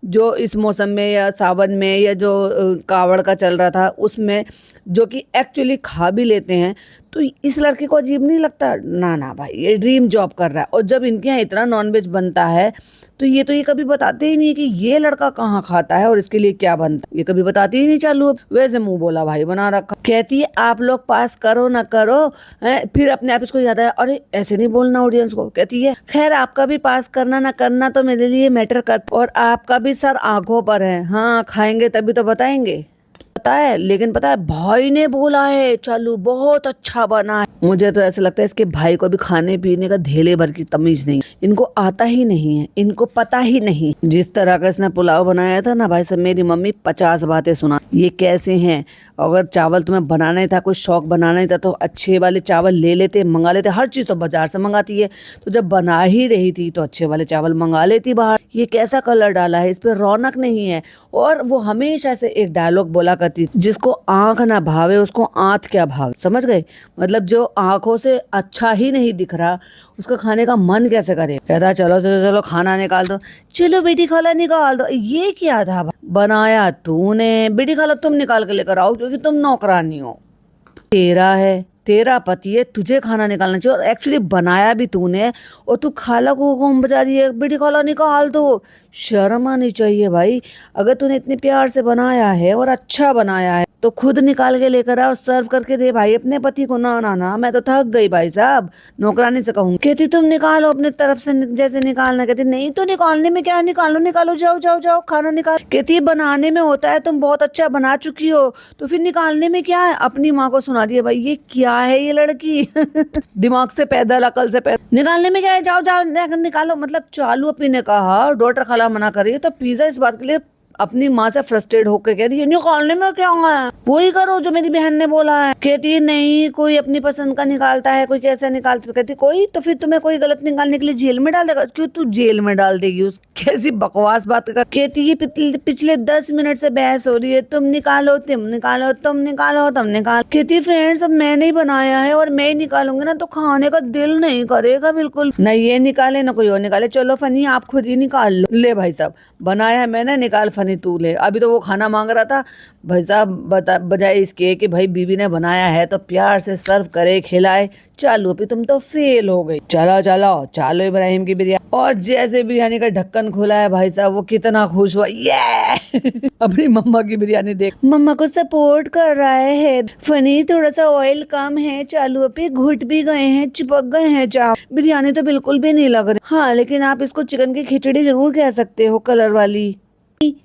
जो इस मौसम में या सावन में या जो कावड़ का चल रहा था उसमें, जो कि एक्चुअली खा भी लेते हैं, तो इस लड़के को अजीब नहीं लगता? ना ना भाई, ये ड्रीम जॉब कर रहा है। और जब इनके यहाँ इतना नॉनवेज बनता है तो ये कभी बताते ही नहीं कि ये लड़का कहाँ खाता है और इसके लिए क्या बनता है, ये कभी बताते ही नहीं। चालू वैसे मुंह बोला भाई बना रखा। कहती है आप लोग पास करो ना करो, फिर अपने आप इसको याद आया, अरे ऐसे नहीं बोलना ऑडियंस को। कहती है खैर आपका भी पास करना ना करना तो मेरे लिए मैटर करता, और आपका भी सर आंखों पर है। हाँ, खाएंगे तभी तो बताएंगे। पता है, लेकिन पता है भाई ने बोला है चालू बहुत अच्छा बना है। मुझे तो ऐसा लगता है इसके भाई को भी खाने पीने का धेले भर की तमीज नहीं, इनको आता ही नहीं है, इनको पता ही नहीं। जिस तरह का इसने पुलाव बनाया था ना भाई साहब, मेरी मम्मी 50 बातें सुना। ये कैसे हैं? अगर चावल तुम्हें बनाना ही था, कोई शौक बनाना ही था, तो अच्छे वाले चावल ले लेते, मंगा लेते। हर चीज तो बाजार से मंगाती है, तो जब बना ही रही थी तो अच्छे वाले चावल मंगा लेती बाहर। ये कैसा कलर डाला है, इस पे रौनक नहीं है। और वो हमेशा से एक डायलॉग बोला करती, जिसको आंख ना भावे उसको आंत क्या भावे। समझ गए? मतलब जो आंखों से अच्छा ही नहीं दिख रहा, उसका खाने का मन कैसे करे? कहता चलो चलो चलो खाना निकाल दो, चलो बेटी खाना निकाल दो। ये क्या था? बनाया तूने, बेटी खाना तुम निकाल के लेकर आओ क्योंकि तुम नौकरानी हो, तेरा है, तेरा पति है, तुझे खाना निकालना चाहिए। और एक्चुअली बनाया भी तूने, और तू खाला को हुक्म बजा रही है बेटी खाला निकाल दो। शर्म आनी चाहिए भाई। अगर तूने इतने प्यार से बनाया है और अच्छा बनाया है तो खुद निकाल के लेकर आ और सर्व करके दे भाई अपने पति को। ना ना ना, मैं तो थक गई भाई साहब, नौकरानी से कहूँ। कहती तुम निकालो अपने तरफ से जैसे निकालना। कहती नहीं तो निकालने में क्या, निकालो निकालो, जाओ जाओ जाओ खाना निकाल। कहती बनाने में होता है, तुम बहुत अच्छा बना चुकी हो तो फिर निकालने में क्या है। अपनी माँ को सुना दिया भाई, ये क्या है ये लड़की दिमाग से पैदल, अकल से पैदल। निकालने में क्या है, जाओ जाओ निकालो। मतलब चालू अपनी ने कहा, डॉक्टर खाला मना कर रही है तो पिज्जा इस बात के लिए अपनी माँ से फ्रस्ट्रेट होकर कह रही है निकालने में क्या है, वही करो जो मेरी बहन ने बोला है। कहती है नहीं, कोई अपनी पसंद का निकालता है, कोई कैसे निकालता है। कहती कोई तो फिर तुम्हें कोई गलत निकालने के लिए जेल में डाल देगा। क्यों तू जेल में डाल देगी उस? कैसी बकवास बात कर। कहती है पिछले 10 मिनट से बहस हो रही है, तुम निकालो तुम निकालो तुम निकालो तुम निकालो। कहती फ्रेंड्स अब मैंने ही बनाया है और मैं ही निकालूंगी ना तो खाने का दिल नहीं करेगा बिल्कुल। न ये निकाले न कोई और निकाले, चलो फनी आप खुद ही निकाल लो। ले भाई साहब, बनाया है मैंने, निकाल फनी तू ले। अभी तो वो खाना मांग रहा था भाई साहब, बजाय इसके कि भाई बीवी ने बनाया है तो प्यार से सर्व करे खिलाए, चालू अभी तुम तो फेल हो गई। चलो चलो चालो इब्राहिम की बिरयानी। और जैसे बिरयानी का ढक्कन खुला है भाई साहब, वो कितना खुश हुआ, ये अपनी मम्मा की बिरयानी देख, मम्मा को सपोर्ट कर रहा है। फनी थोड़ा सा ऑयल कम है, चालू अभी घुट भी गए हैं, चिपक गए हैं चावल। बिरयानी तो बिल्कुल भी नहीं लग रही। हाँ, लेकिन आप इसको चिकन की खिचड़ी जरूर कह सकते हो, कलर वाली।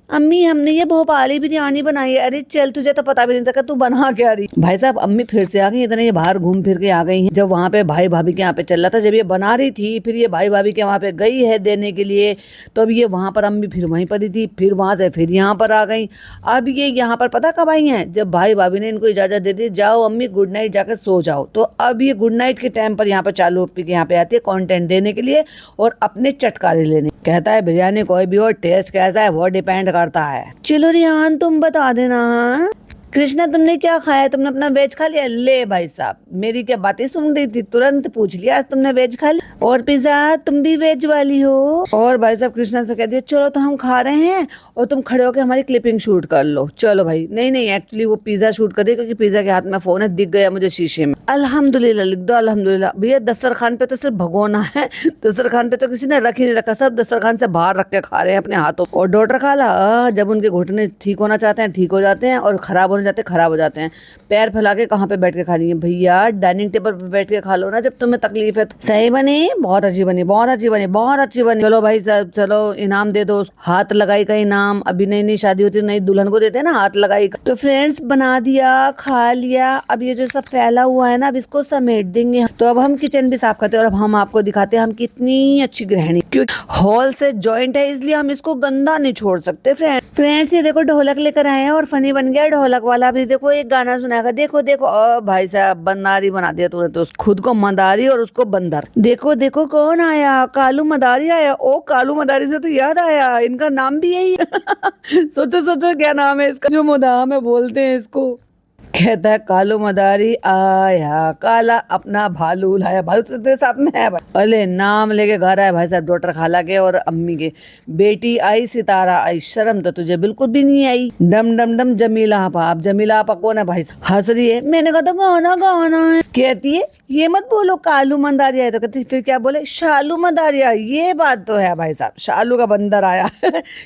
अम्मी हमने ये भोपाली बिरयानी बनाई है। अरे चल, तुझे तो पता भी नहीं था तू बना क्या रही। भाई साहब अम्मी फिर से आ गई, इतने ये बाहर घूम फिर के आ गई हैं। जब वहाँ पे भाई भाभी के यहाँ पे चल रहा था, जब ये बना रही थी, फिर ये भाई भाभी के वहाँ पे गई है देने के लिए, तो अब ये वहाँ पर अम्मी फिर वहीं पर ही थी, फिर वहाँ से फिर यहाँ पर आ गई। अब ये यहाँ पर पता कब आई हैं? जब भाई भाभी ने इनको इजाजत दे दी, जाओ अम्मी गुड नाइट, जाकर सो जाओ। तो अब ये गुड नाइट के टाइम पर यहाँ पर चालू के यहाँ पे आती है कंटेंट देने के लिए और अपने चटकारे लेने। कहता है बिरयानी कोई भी हो, टेस्ट कैसा है वो डिपेंड करता है। चलो रिहान तुम बता देना। हाँ कृष्णा तुमने क्या खाया, तुमने अपना वेज खा लिया? ले भाई साहब, मेरी क्या बातें सुन रही थी, तुरंत पूछ लिया आज तुमने वेज खा लिया। और पिज्जा तुम भी वेज वाली हो। और भाई साहब कृष्णा से कह दिया चलो तो हम खा रहे हैं और तुम खड़े होकर हमारी क्लिपिंग शूट कर लो। चलो भाई, नहीं नहीं एक्चुअली वो पिज्जा शूट कर रही है क्योंकि पिज्जा के हाथ में फोन है, दिख गया मुझे शीशे में। अल्हम्दुलिल्लाह लिख दो अल्हम्दुलिल्लाह। भैया दस्तरखान पे तो सिर्फ भगोना है, दस्तरखान पे तो किसी ने रख ही नहीं रखा, सब दस्तरखान से बाहर रख के खा रहे हैं अपने हाथों। और डॉक्टर खाला जब उनके घुटने ठीक होना चाहते हैं ठीक हो जाते हैं और खराब होना चाहते हैं खराब हो जाते हैं। पैर फैला के कहाँ पे बैठ के खा रही है भैया, डाइनिंग टेबल पे बैठ के खा लो ना जब तुम्हें तकलीफ है। सही बनी, बहुत अच्छी बनी, बहुत अच्छी बनी, बहुत अच्छी बनी। चलो भाई साहब चलो इनाम दे दो। हाथ लगाई का इनाम, अभी नई नई शादी होती है नई दुल्हन को देते हैं ना हाथ लगाई का। तो फ्रेंड्स बना दिया, खा लिया, अब ये जो सब फैला हुआ है ना अब इसको समेट देंगे। तो अब हम किचन भी साफ करते हैं और अब हम आपको दिखाते हैं हम कितनी अच्छी गृहिणी, क्योंकि हॉल से जॉइंट है इसलिए हम इसको गंदा नहीं छोड़ सकते। फ्रेंड्स ये देखो ढोलक लेकर आए हैं और फनी बन गया ढोलक वाला। अभी देखो एक गाना सुनाएगा, देखो देखो। भाई साहब बंदारी बना दिया तूने तो, खुद को मदारी और उसको बंदर। देखो देखो कौन आया, कालू मदारी आया। ओ कालू मदारी से तो याद आया इनका नाम भी यही है। सोचो सोचो क्या नाम है इसका, जो मुदाह में बोलते हैं इसको। कहता है कालू मदारी आया, काला अपना भालू लाया। भालू तो तेरे साथ में है भाई। अरे नाम लेके घर आए भाई साहब डॉक्टर खाला के और अम्मी के। बेटी आई सितारा आई, शर्म तो तुझे बिल्कुल भी नहीं आई। डम डम डम जमीला आपा। आप जमीला आपा कौन है भाई साहब? हंस रही है। मैंने कहा तो गाना गाना है। कहती है ये मत बोलो कालू मदारी आया, तो कहती फिर क्या बोले, शालू मदारी आया। ये बात तो है भाई साहब, शालू का बंदर आया।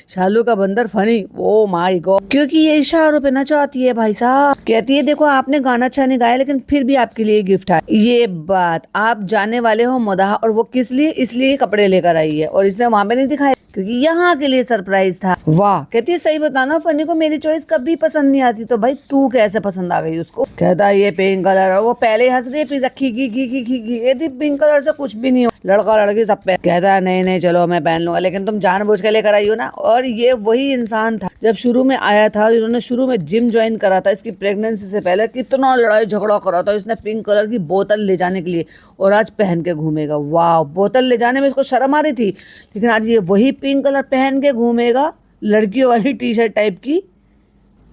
शालू का बंदर फनी, ओ माय गॉड, क्योंकि ये इशारों पे नचाती है भाई साहब। कहती है देखो आपने गाना अच्छा नहीं गाया लेकिन फिर भी आपके लिए गिफ्ट है। ये बात आप जाने वाले हो मुदाह, और वो किस लिए, इसलिए कपड़े लेकर आई है और इसने वहां पे नहीं दिखाया क्योंकि यहाँ के लिए सरप्राइज था। वाह। कहती है सही बताना फनी को मेरी चॉइस कभी पसंद नहीं आती। तो भाई तू कैसे पसंद आ गई उसको? कहता है ये पिंक कलर है। वो पहले ही हंस रही है, पिज्जा खी कहती पिंक कलर से कुछ भी नहीं हो, लड़का लड़की सब पे। कहता है नहीं नहीं चलो मैं पहन लूंगा, लेकिन तुम जानबूझ के लेकर आई हो ना। और ये वही इंसान था जब शुरू में आया था, इन्होंने शुरू में जिम ज्वाइन करा था इसकी प्रेगनेंसी से पहले, कितना लड़ाई झगड़ा करा था इसने पिंक कलर की बोतल ले जाने के लिए, और आज पहन के घूमेगा। वाह, बोतल ले जाने में इसको शर्म आ रही थी लेकिन आज ये वही पिंक कलर पहन के घूमेगा, लड़कियों वाली टी शर्ट टाइप की।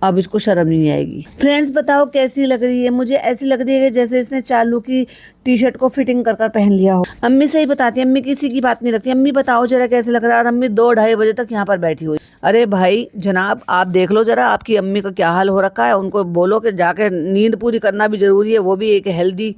अब इसको शर्म नहीं आएगी। फ्रेंड्स बताओ कैसी लग रही है? मुझे ऐसी लग रही है जैसे इसने चालू की टी शर्ट को फिटिंग कर कर पहन लिया हो। अम्मी सही बताती है, अम्मी किसी की बात नहीं रखती। अम्मी बताओ जरा कैसे लग रहा है? और अम्मी 2-2:30 बजे तक यहाँ पर बैठी हुई। अरे भाई जनाब आप देख लो जरा आपकी अम्मी का क्या हाल हो रखा है। उनको बोलो कि जाकर नींद पूरी करना भी जरूरी है, वो भी एक हेल्दी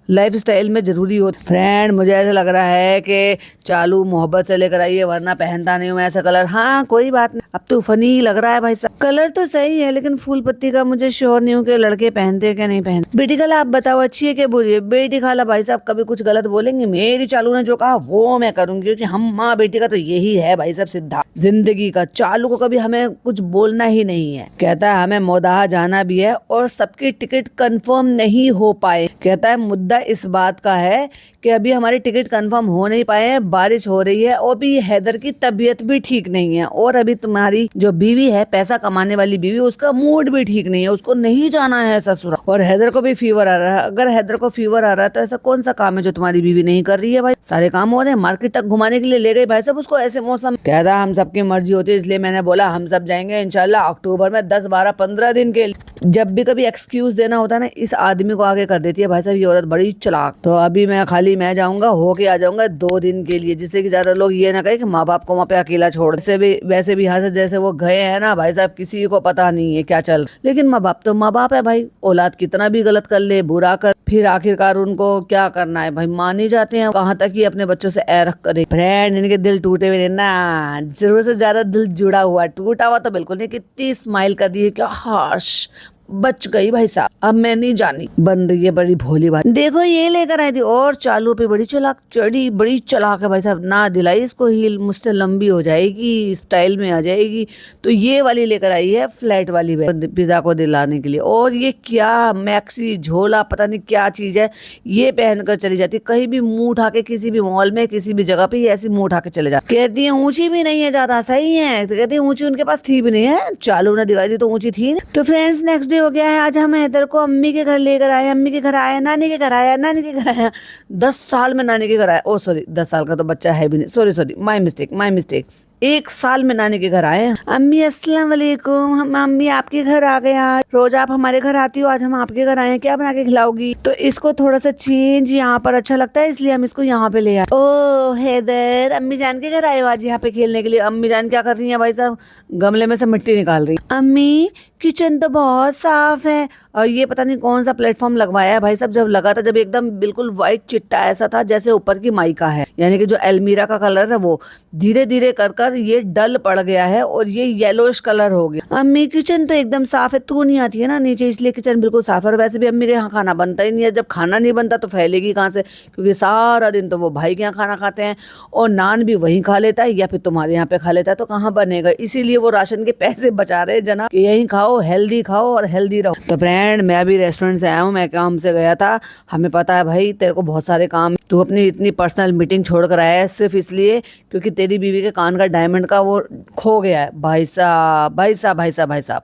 लाइफ स्टाइल में जरूरी हो। फ्रेंड मुझे ऐसा लग रहा है कि चालू मोहब्बत से लेकर आई है, वरना पहनता नहीं हूँ मैं ऐसा कलर। हाँ कोई बात नहीं, अब तो फनी लग रहा है भाई साहब। कलर तो सही है लेकिन फूल पत्ती का मुझे श्योर नहीं हूँ कि लड़के पहनते हैं क्या नहीं पहनते। बेटी खाला आप बताओ अच्छी है क्या बुरी है? बेटी खाला भाई साहब कभी कुछ गलत बोलेंगे? मेरी चालू ने जो कहा वो मैं करूंगी, क्योंकि हम माँ बेटी का तो यही है भाई साहब सिद्धांत जिंदगी का। चालू को कभी हमें कुछ बोलना ही नहीं है। कहता है हमें मोदाहा जाना भी है और सबकी टिकट कंफर्म नहीं हो पाए। कहता है मुद्दा इस बात का है कि अभी हमारी टिकट कंफर्म हो नहीं पाए हैं, बारिश हो रही है और भी हैदर की तबीयत भी ठीक नहीं है, और अभी तुम्हारी जो बीवी है पैसा कमाने वाली बीवी उसका मूड भी ठीक नहीं है, उसको नहीं जाना है ससुराल, और हैदर को भी फीवर आ रहा है। अगर हैदर को फीवर आ रहा है तो ऐसा कौन सा काम है जो तुम्हारी बीवी नहीं कर रही है? भाई सारे काम हो रहे हैं। मार्केट तक घुमाने के लिए ले गई भाई साहब उसको ऐसे मौसम। कहता हम सबकी मर्जी होती है इसलिए मैंने बोला हम सब जाएंगे इंशाल्लाह अक्टूबर में 10, 12, 15 दिन के लिए। जब भी कभी एक्सक्यूज देना होता है ना इस आदमी को आगे कर देती है भाई साहब ये औरत बड़ी चालाक। तो अभी मैं जाऊंगा होके आ जाऊंगा 2 दिन के लिए, जिससे कि ज्यादा लोग ये ना कहे कि माँ बाप को वहाँ पे अकेला छोड़। वैसे भी यहाँ से जैसे वो गए हैं ना भाई साहब किसी को पता नहीं है क्या चल, लेकिन माँ बाप तो माँ बाप है भाई। औलाद कितना भी गलत कर ले बुरा कर, फिर आखिरकार उनको क्या करना है भाई, मान ही जाते हैं। कहाँ तक ही अपने बच्चों से ऐरख करे। फ्रेंड इनके दिल टूटे हुए ना, जरूरत से ज्यादा दिल जुड़ा हुआ, टूटा हुआ तो बिल्कुल नहीं। कितनी स्माइल कर रही है, क्या हाश बच गई भाई साहब। अब मैं नहीं जानी, बन रही है बड़ी भोली बात। देखो ये लेकर आई थी, और चालू पे बड़ी चालाक चढ़ी, बड़ी चालाक है भाई साहब। ना दिलाई इसको हील, मुझसे लंबी हो जाएगी, स्टाइल में आ जाएगी। तो ये वाली लेकर आई है फ्लैट वाली पिज्जा को दिलाने के लिए। और ये क्या मैक्सी झोला पता नहीं क्या चीज है, ये पहनकर चली जाती कहीं भी मुंह उठा के, किसी भी मॉल में किसी भी जगह पे ये ऐसी मुंह उठा के चले जाती। कहती है ऊंची भी नहीं है ज्यादा, सही है। तो कहती है ऊंची उनके पास थी भी नहीं है, चालू ने दिखाई दी तो ऊंची थी। तो फ्रेंड्स नेक्स्ट डे हो गया है। आज हम हैदर को अम्मी के घर लेकर आए, अम्मी के घर आया, नानी के घर आया, नानी के घर आया। 10 साल में नानी के घर आया। ओ सॉरी 10 साल का तो बच्चा है भी नहीं, सॉरी माय मिस्टेक। 1 साल में नानी के घर आए हैं। अम्मी अस्सलाम वालेकुम, हम अम्मी आपके घर आ गए आज। रोज आप हमारे घर आती हो, आज हम आपके घर आए हैं, क्या बना के खिलाओगी? तो इसको थोड़ा सा चेंज यहाँ पर अच्छा लगता है, इसलिए हम इसको यहाँ पे ले आए। ओ हैदर, अम्मी जान के घर आए हो आज यहाँ पे खेलने के लिए। अम्मी जान क्या कर रही है भाई साहब? गमले में से मिट्टी निकाल रही। अम्मी किचन तो बहुत साफ है। और ये पता नहीं कौन सा प्लेटफॉर्म लगवाया है भाई साहब। जब लगा था, जब एकदम बिल्कुल व्हाइट चिट्टा ऐसा था जैसे ऊपर की माइका है, यानी कि जो एल्मीरा का कलर है वो धीरे धीरे कर कर ये डल पड़ गया है और ये येलोइश कलर हो गया। अम्मी किचन तो एकदम साफ है, तू नहीं आती है ना नीचे, इसलिए किचन बिल्कुल साफ है। और वैसे भी अम्मी के यहाँ खाना बनता ही नहीं है। जब खाना नहीं बनता तो फैलेगी कहाँ से, क्योंकि सारा दिन तो वो भाई के यहाँ खाना खाते हैं और नान भी वहीं खा लेता है या फिर तुम्हारे यहाँ पे खा लेता है, तो कहाँ बनेगा। इसीलिए वो राशन के पैसे बचा रहे जना कि यहीं खाओ, हेल्दी खाओ और हेल्दी रहो। तो फ्रेंड, मैं अभी रेस्टोरेंट से आया हूँ, मैं काम से गया था। हमें पता है भाई तेरे को बहुत सारे काम, तू अपनी इतनी पर्सनल मीटिंग छोड़ कर आया है सिर्फ इसलिए क्योंकि तेरी बीवी के कान का डायमंड का वो खो गया है। भाई साहब भाई साहब भाई साहब भाई साहब,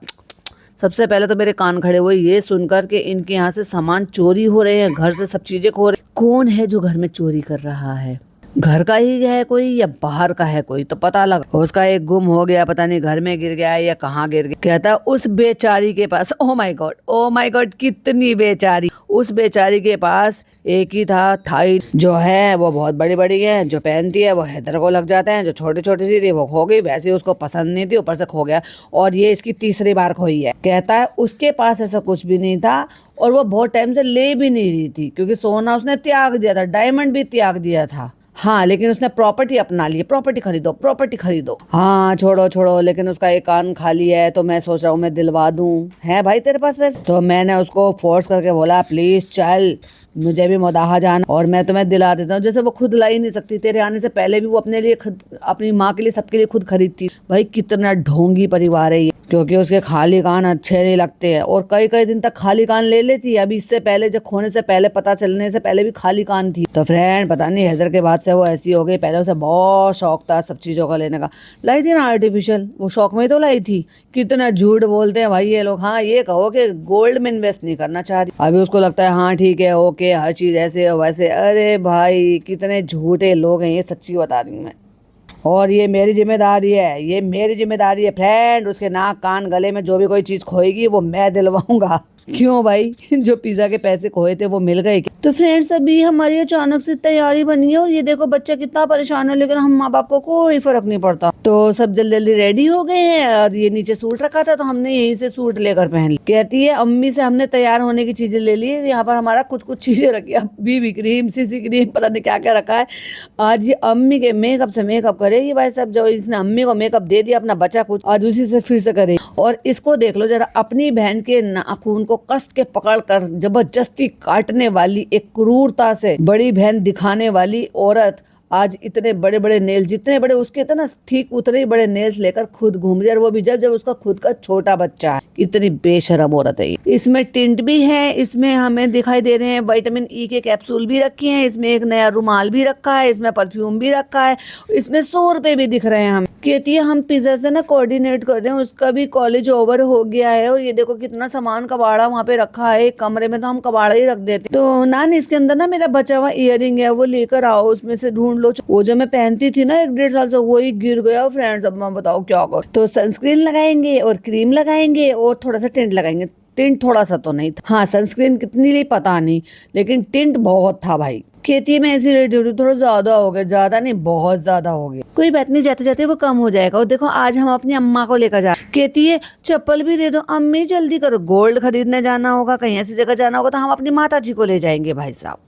सबसे पहले तो मेरे कान खड़े हुए ये सुनकर के इनके यहाँ से सामान चोरी हो रहे हैं, घर से सब चीजें खो रहे। कौन है जो घर में चोरी कर रहा है? घर का ही है कोई या बाहर का है कोई? तो पता लगा। उसका एक गुम हो गया, पता नहीं घर में गिर गया है या कहाँ गिर गया। कहता उस बेचारी के पास, oh my god oh my god, कितनी बेचारी। उस बेचारी के पास एक ही था थाई, जो है वो बहुत बड़ी बड़ी है, जो पहनती है वो हैदर को लग जाते हैं। जो छोटी छोटी सी थी वो खो गई, वैसे उसको पसंद नहीं थी, ऊपर से खो गया। और ये इसकी तीसरी बार खोई है। कहता है उसके पास ऐसा कुछ भी नहीं था और वो बहुत टाइम से ले भी नहीं रही थी, क्योंकि सोना उसने त्याग दिया था, डायमंड भी त्याग दिया था। हाँ, लेकिन उसने प्रॉपर्टी अपना ली, प्रॉपर्टी खरीदो प्रॉपर्टी खरीदो। हाँ छोड़ो छोड़ो, लेकिन उसका एक कान खाली है तो मैं सोच रहा हूँ मैं दिलवा दूँ। है भाई तेरे पास पैसे? तो मैंने उसको फोर्स करके बोला प्लीज चल, मुझे भी मदाहा जाना और मैं तुम्हें दिला देता हूँ। जैसे वो खुद ला ही नहीं सकती, तेरे आने से पहले भी वो अपने लिए अपनी माँ के लिए सबके लिए खुद खरीदती। भाई कितना ढोंगी परिवार है ये, क्योंकि उसके खाली कान अच्छे नहीं लगते हैं और कई कई दिन तक खाली कान ले लेती है। अभी इससे पहले, जब खोने से पहले, पता चलने से पहले भी खाली कान थी। तो फ्रेंड पता नहीं हैदर के बाद से वो ऐसी हो गई। पहले उसे बहुत शौक था सब चीजों का लेने का, लाई थी ना आर्टिफिशियल, वो शौक में ही तो लाई थी। कितना झूठ बोलते हैं भाई ये लोग। हाँ ये कहो कि गोल्ड में इन्वेस्ट नहीं करना चाह रही, अभी उसको लगता है हाँ ठीक है ओके हर चीज ऐसे हो वैसे। अरे भाई कितने झूठे लोग हैं ये, सच्ची बता रही हूँ मैं। और ये मेरी जिम्मेदारी है, ये मेरी जिम्मेदारी है फ्रेंड। उसके नाक कान गले में जो भी कोई चीज खोएगी वो मैं दिलवाऊंगा। क्यों भाई, जो पिज्जा के पैसे खोए थे वो मिल गए? तो फ्रेंड्स अभी हमारी अचानक से तैयारी बनी है और ये देखो बच्चा कितना परेशान है, लेकिन हम माँ बाप को कोई फर्क नहीं पड़ता। तो सब जल्दी जल्दी रेडी हो गए हैं और ये नीचे सूट रखा था तो हमने यहीं से सूट लेकर पहन लिया। कहती है अम्मी से हमने तैयार होने की चीजें ले ली, यहाँ पर हमारा कुछ कुछ चीजें रखी है, बीबी क्रीम, सीसी क्रीम, पता नहीं क्या क्या रखा है। आज ये अम्मी के मेकअप से मेकअप करेगी भाई साहब। जो इसने अम्मी को मेकअप दे दिया अपना बचा कुछ, आज उसी से फिर से करेगी। और इसको देख लो जरा, अपनी बहन के नाखून को कस के पकड़ कर जबरदस्ती काटने वाली, एक क्रूरता से बड़ी बहन दिखाने वाली औरत आज इतने बड़े बड़े नेल्स, जितने बड़े उसके थे ना ठीक उतने ही बड़े नेल्स लेकर खुद घूम रही है, और वो भी जब जब उसका खुद का छोटा बच्चा है। कितनी बेशरम औरत है ये। इसमें टिंट भी है, इसमें हमें दिखाई दे रहे हैं विटामिन ई के कैप्सूल भी रखे हैं, इसमें एक नया रुमाल भी रखा है, इसमें परफ्यूम भी रखा है, इसमें 100 रुपए भी दिख रहे हैं। हम कहती है हम पिज्जा से ना कोऑर्डिनेट कर रहे हैं, उसका भी कॉलेज ओवर हो गया है। और ये देखो कितना सामान कबाड़ा वहाँ पे रखा है, एक कमरे में तो हम कबाड़ा ही रख देते। तो नान इसके अंदर ना मेरा बचा हुआ इयररिंग है, वो लेकर आओ, उसमें से ढूंढ लो। वो जो मैं पहनती थी ना 1-1.5 साल से, वही गिर गया फ्रेंड्स। अब मैं बताओ क्या करूं। तो सनस्क्रीन लगाएंगे और क्रीम लगाएंगे और थोड़ा सा टिंट लगाएंगे। टिंट थोड़ा सा तो नहीं था, हाँ सनस्क्रीन कितनी ली पता नहीं, लेकिन टिंट बहुत था भाई। कहती है मैं ऐसी रेडी हो रही, थोड़ा ज्यादा हो गया, ज्यादा नहीं बहुत ज्यादा हो गया। कोई बात नहीं, जाते जाते वो कम हो जाएगा। और देखो आज हम अपनी अम्मा को लेकर जा, कहती है चप्पल भी दे दो। अम्मी जल्दी करो, गोल्ड खरीदने जाना होगा, कहीं ऐसी जगह जाना होगा तो हम अपनी माता जी को ले जाएंगे भाई साहब।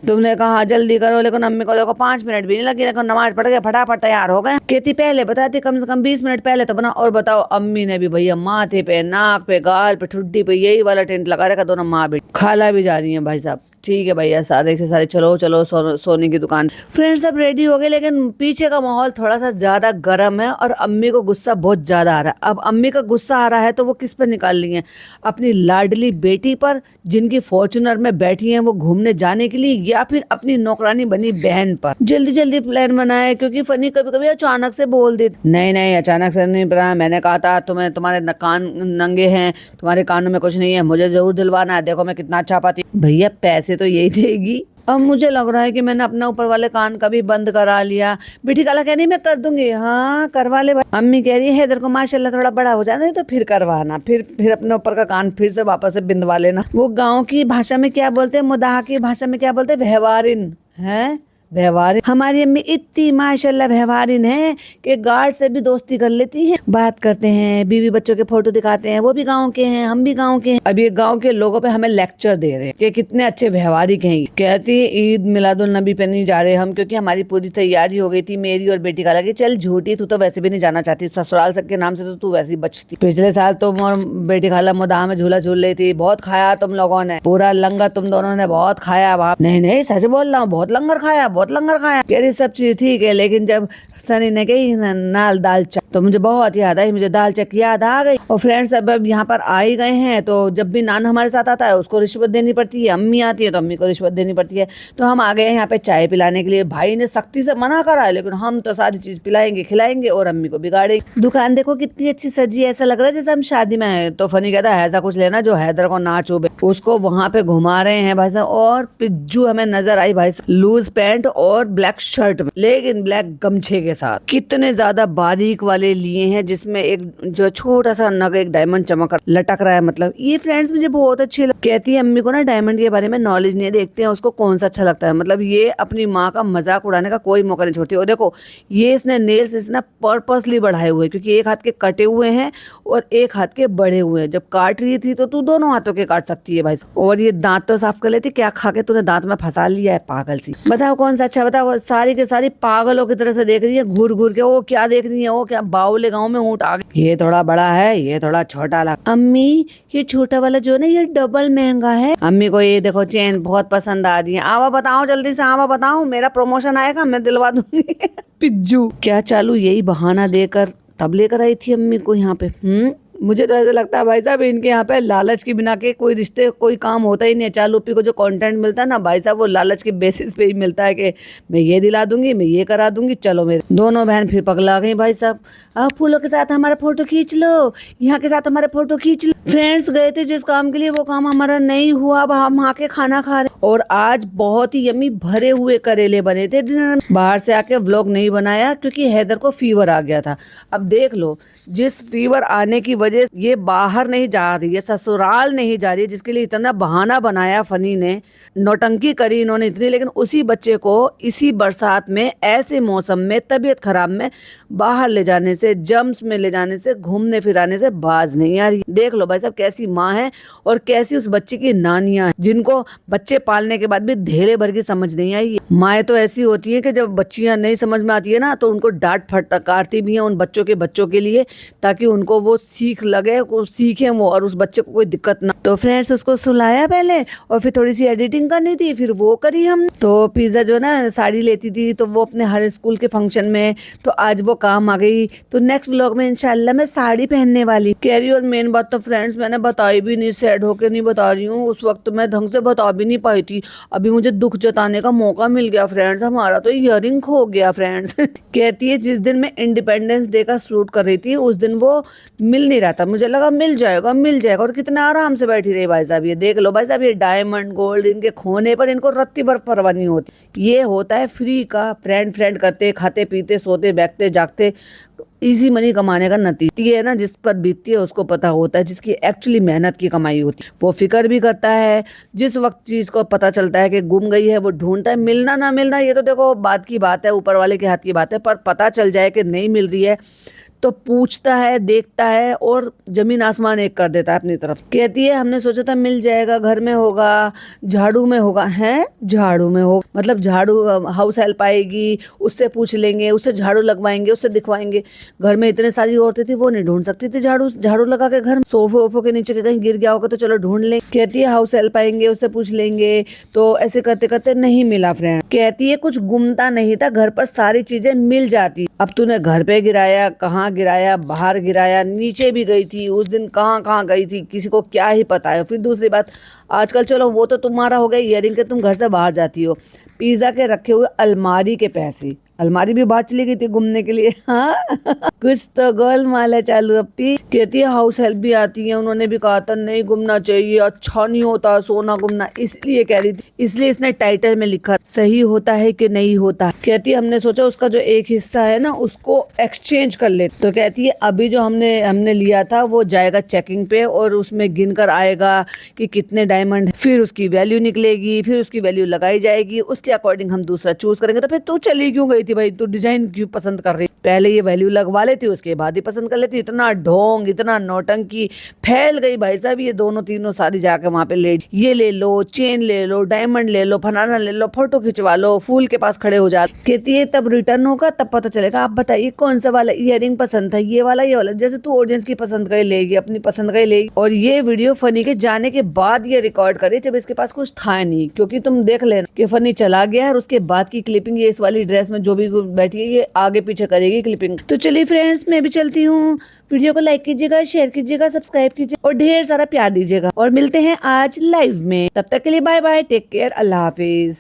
तुमने कहा जल्दी करो, लेकिन अम्मी को देखो 5 मिनट भी नहीं लगे, देखो नमाज पढ़ के फटाफट तैयार हो गए। कहती पहले बताती कम से कम 20 मिनट पहले तो बना। और बताओ अम्मी ने भी भैया माथे पे, नाक पे, गाल पे, ठुड्डी पे यही वाला टेंट लगा रखा। दोनों माँ बेटी खाला भी जा रही है भाई साहब। ठीक है भैया, सारे से सारे चलो चलो सोने की दुकान। फ्रेंड्स सब रेडी हो गए, लेकिन पीछे का माहौल थोड़ा सा ज्यादा गर्म है और अम्मी को गुस्सा बहुत ज्यादा आ रहा है। अब अम्मी का गुस्सा आ रहा है तो वो किस पर निकाल रही है? अपनी लाडली बेटी पर, जिनकी फॉर्च्यूनर में बैठी है वो घूमने जाने के लिए, या फिर अपनी नौकरानी बनी बहन पर। जल्दी जल्दी प्लान बनाए, क्योंकि फनी कभी कभी अचानक से बोल देती। नहीं नहीं अचानक से नहीं बना, मैंने कहा था तुम्हें, तुम्हारे कान नंगे हैं, तुम्हारे कानों में कुछ नहीं है, मुझे जरूर दिलवाना है। देखो मैं कितना अच्छा पाती। भैया पैसे तो यही देगी, अब मुझे लग रहा है कि मैंने अपना ऊपर वाले कान का भी बंद करा लिया। बेटी काला कह रही मैं कर दूंगी। हाँ करवा ले भाई। अम्मी कह रही है तेरे को माशाल्लाह थोड़ा बड़ा हो जाना है तो फिर करवाना, फिर अपने ऊपर का कान फिर से वापस से बिंदवा लेना। वो गाँव की भाषा में क्या बोलते हैं, मुदाहा की भाषा में क्या बोलते हैं, व्यवहारिन है। व्यवहारिन हमारी अम्मी इतनी माशाल्लाह व्यवहारिन है कि गार्ड से भी दोस्ती कर लेती है, बात करते हैं, बीवी बच्चों के फोटो दिखाते हैं, वो भी गांव के हैं, हम भी गांव के हैं। अब ये गांव के लोगों पे हमें लेक्चर दे रहे हैं कि कितने अच्छे व्यवहारिक हैं। कहती है ईद मिलादुल नबी पे नहीं जा रहे हम, क्योंकि हमारी पूरी तैयारी हो गई थी मेरी और बेटी का। लगे चल झूठी, तू तो वैसे भी नहीं जाना चाहती, ससुराल सबके नाम से तो तू वैसे ही बचती। पिछले साल तुम और बेटी खाला मुदाह में झूला झूल रही थी, बहुत खाया तुम लोगों ने, पूरा लंगर तुम दोनों ने बहुत खाया वहाँ। नहीं नहीं सच बोल रहा हूँ, बहुत लंगर खाया, बहुत लंगर खाया। कह रही सब चीज ठीक है, लेकिन जब सनी ने कही नाल दाल चक तो मुझे बहुत याद आई, मुझे दाल चक याद आ गई। और फ्रेंड्स अब यहाँ पर आ ही गए हैं, तो जब भी नान हमारे साथ आता है उसको रिश्वत देनी पड़ती है, अम्मी आती है तो अम्मी को रिश्वत देनी पड़ती है। तो हम आ गए यहाँ पे चाय पिलाने के लिए। भाई ने सख्ती से मना करा है, लेकिन हम तो सारी चीज पिलाएंगे खिलाएंगे और अम्मी को बिगाड़ेंगे। दुकान देखो कितनी अच्छी सजी है, ऐसा लग रहा है जैसे हम शादी में है। तो फनी कहता है ऐसा कुछ लेना जो हैदर को ना चुभे। उसको वहां पे घुमा रहे हैं भाई साहब। और पिज्जू हमें नजर आई भाई साहब, लूज पैंट और ब्लैक शर्ट में, लेकिन ब्लैक गमछे के साथ। कितने ज्यादा बारीक वाले लिए हैं, जिसमें एक जो छोटा सा नग एक डायमंड चमक लटक रहा है। मतलब ये फ्रेंड्स मुझे बहुत अच्छी कहती है अम्मी को ना डायमंड के बारे में नॉलेज नहीं है, देखते हैं उसको कौन सा अच्छा लगता है। मतलब ये अपनी माँ का मजाक उड़ाने का कोई मौका नहीं छोड़ती। और देखो ये इसने नेल्स इसने पर्पसली बढ़ाए हुए, क्योंकि एक हाथ के कटे हुए हैं और एक हाथ के बड़े हुए हैं। जब काट रही थी तो तू दोनों हाथों के काट सकती है भाई। और ये दांत तो साफ कर लेती, क्या खा के तूने दांत में फंसा लिया है पागल सी। बताओ कौन सा अच्छा, बताओ। सारी के सारी पागलों की तरह से देख रही है घूर घूर के। वो क्या देख रही है, वो क्या बाउले गाँव में ऊँट आ गए, ये थोड़ा बड़ा है, ये थोड़ा छोटा लगा। अम्मी ये छोटा वाला जो ना ये डबल महंगा है। अम्मी को ये देखो चेन बहुत पसंद आ रही है। आवा बताओ जल्दी से, आवा बताओ, मेरा प्रमोशन आएगा मैं दिलवा दूंगी। पिज्जू क्या चालू यही बहाना देकर तब लेकर आई थी अम्मी को यहाँ पे। मुझे तो ऐसा लगता है भाई साहब इनके यहाँ पे लालच के बिना के कोई रिश्ते कोई काम होता ही नहीं है। चालू पी को जो कंटेंट मिलता है ना भाई साहब, वो लालच के बेसिस पे ही मिलता है कि मैं ये दिला दूंगी, मैं ये करा दूंगी। चलो मेरे दोनों बहन फिर पगला गई भाई साहब। अब फूलों के साथ हमारा फोटो खींच लो, यहाँ के साथ हमारे फोटो खींच लो। फ्रेंड्स गए थे जिस काम के लिए वो काम हमारा नहीं हुआ। अब हम आके खाना खा रहे और आज बहुत ही यम्मी भरे हुए करेले बने थे डिनर में। बाहर से आके व्लॉग नहीं बनाया क्योंकि हैदर को फीवर आ गया था। अब देख लो जिस फीवर आने की वजह ये बाहर नहीं जा रही है, ससुराल नहीं जा रही है, जिसके लिए इतना बहाना बनाया फनी ने, नौटंकी करी इन्होंने इतनी, लेकिन उसी बच्चे को इसी बरसात में ऐसे मौसम में तबीयत खराब में बाहर ले जाने से, जम्स में ले जाने से, घूमने फिराने से बाज नहीं आ रही। देख लो भाई साहब कैसी माँ है और कैसी उस बच्चे की नानियां हैं, जिनको बच्चे पालने के बाद भी धेरे भर की समझ नहीं आई। माएँ तो ऐसी होती है कि जब बच्चियां नहीं समझ में आती है ना तो उनको डांट फटकारती भी हैं उन बच्चों के लिए, ताकि उनको वो सीख लगे, वो सीखें वो, और उस बच्चे को कोई दिक्कत ना। तो फ्रेंड्स उसको सुलाया पहले और फिर थोड़ी सी एडिटिंग करनी थी, फिर वो करी हम। तो पिज्जा जो ना साड़ी लेती थी तो वो अपने हर स्कूल के फंक्शन में, तो आज वो काम आ गई। तो नेक्स्ट व्लॉग में इंशाल्लाह मैं साड़ी पहनने वाली कह रही। और मेन बात तो फ्रेंड्स मैंने बताई भी नहीं, सैड होकर नहीं बता रही हूँ, उस वक्त मैं ढंग से बता भी नहीं पाई थी। अभी मुझे दुख जताने का मौका मिल गया फ्रेंड्स, हमारा तो ईयरिंग खो गया फ्रेंड्स। कहती है जिस दिन मैं इंडिपेंडेंस डे का शूट कर रही थी उस दिन वो मिल नहीं रहा था, मुझे लगा मिल जाएगा मिल जाएगा, और कितना आराम से बैठी रही भाई साहब। ये देख लो भाई साहब, ये डायमंड गोल्ड इनके खोने पर इनको रत्ती भर परवाह नहीं होती। ये होता है फ्री का, फ्रेंड करते खाते पीते सोते बैठते जागते, इजी मनी कमाने का नतीजा। ये है ना जिस पर बीतती है उसको पता होता है, जिसकी एक्चुअली मेहनत की कमाई होती है वो फिक्र भी करता है। जिस वक्त चीज को पता चलता है कि गुम गई है वो ढूंढता है, मिलना ना मिलना ये तो देखो बात की बात है, ऊपर वाले के हाथ की बात है। पर पता चल जाए कि नहीं मिल रही है तो पूछता है, देखता है और जमीन आसमान एक कर देता है अपनी तरफ। कहती है हमने सोचा था मिल जाएगा, घर में होगा, झाड़ू में होगा। है झाड़ू में होगा मतलब झाड़ू हाउस हेल्प आएगी, उससे पूछ लेंगे, उससे झाड़ू लगवाएंगे, उससे दिखवाएंगे। घर में इतने सारी औरतें थी वो नहीं ढूंढ सकती थी झाड़ू लगा के। घर सोफे वोफे के नीचे कहीं गिर गया होगा तो चलो ढूंढ लें। कहती है हाउस हेल्प आएंगे, उससे पूछ लेंगे। तो ऐसे करते करते नहीं मिला फ्रेंड। कहती है कुछ गुमता नहीं था, घर पर सारी चीजें मिल जाती। अब तूने घर पे गिराया, कहाँ गिराया, बाहर गिराया, नीचे भी गई थी उस दिन, कहाँ कहाँ गई थी किसी को क्या ही पता है। फिर दूसरी बात, आजकल चलो वो तो तुम्हारा हो गया ईयरिंग के, तुम घर से बाहर जाती हो। पिज्जा के रखे हुए अलमारी के पैसे, अलमारी भी बाहर चली गई थी घूमने के लिए। हाँ कुछ तो गोलमाल है चालू। अपी कहती है हाउस हेल्प भी आती है, उन्होंने भी कहा था नहीं घूमना चाहिए, अच्छा नहीं होता सोना घूमना, इसलिए कह रही थी, इसलिए इसने टाइटल में लिखा सही होता है कि नहीं होता। कहती है हमने सोचा उसका जो एक हिस्सा है ना उसको एक्सचेंज कर ले। तो कहती है अभी जो हमने लिया था वो जाएगा चेकिंग पे और उसमें गिन कर आएगा कि कितने डायमंड, फिर उसकी वैल्यू निकलेगी, फिर उसकी वैल्यू लगाई जाएगी, उसके अकॉर्डिंग हम दूसरा चूज करेंगे। तो फिर तू चली क्यों गई थी भाई, तू डिजाइन क्यों पसंद कर रही, पहले ये वैल्यू लगवा लेती उसके बाद ही पसंद कर लेती। इतना ढोंग इतना नौटंकी फैल गई भाई साहब, ये दोनों तीनों सारी जाके वहां पे ले ये ले लो, चेन ले लो, डायमंड ले लो, फनाना ले लो, फोटो खिंचवा लो, फूल के पास खड़े हो जाते। कहती है तब रिटर्न होगा तब पता चलेगा। आप बताइए कौन सा वाला इयरिंग पसंद था, ये वाला ये वाला, जैसे तू ऑडियंस की पसंद का ही लेगी, अपनी पसंद का ही लेगी। और ये वीडियो फनी के जाने के बाद ये रिकॉर्ड करी जब इसके पास कुछ था नहीं, क्योंकि तुम देख लेना कि फनी चला गया और उसके बाद की क्लिपिंग ये इस वाली ड्रेस में जो भी बैठी है ये आगे पीछे करेगी क्लिपिंग। तो चलिए फ्रेंड्स मैं भी चलती हूँ, वीडियो को लाइक कीजिएगा, शेयर कीजिएगा, सब्सक्राइब कीजिए और ढेर सारा प्यार दीजिएगा। और मिलते हैं आज लाइव में, तब तक के लिए बाय बाय, टेक केयर, अल्लाह हाफिज।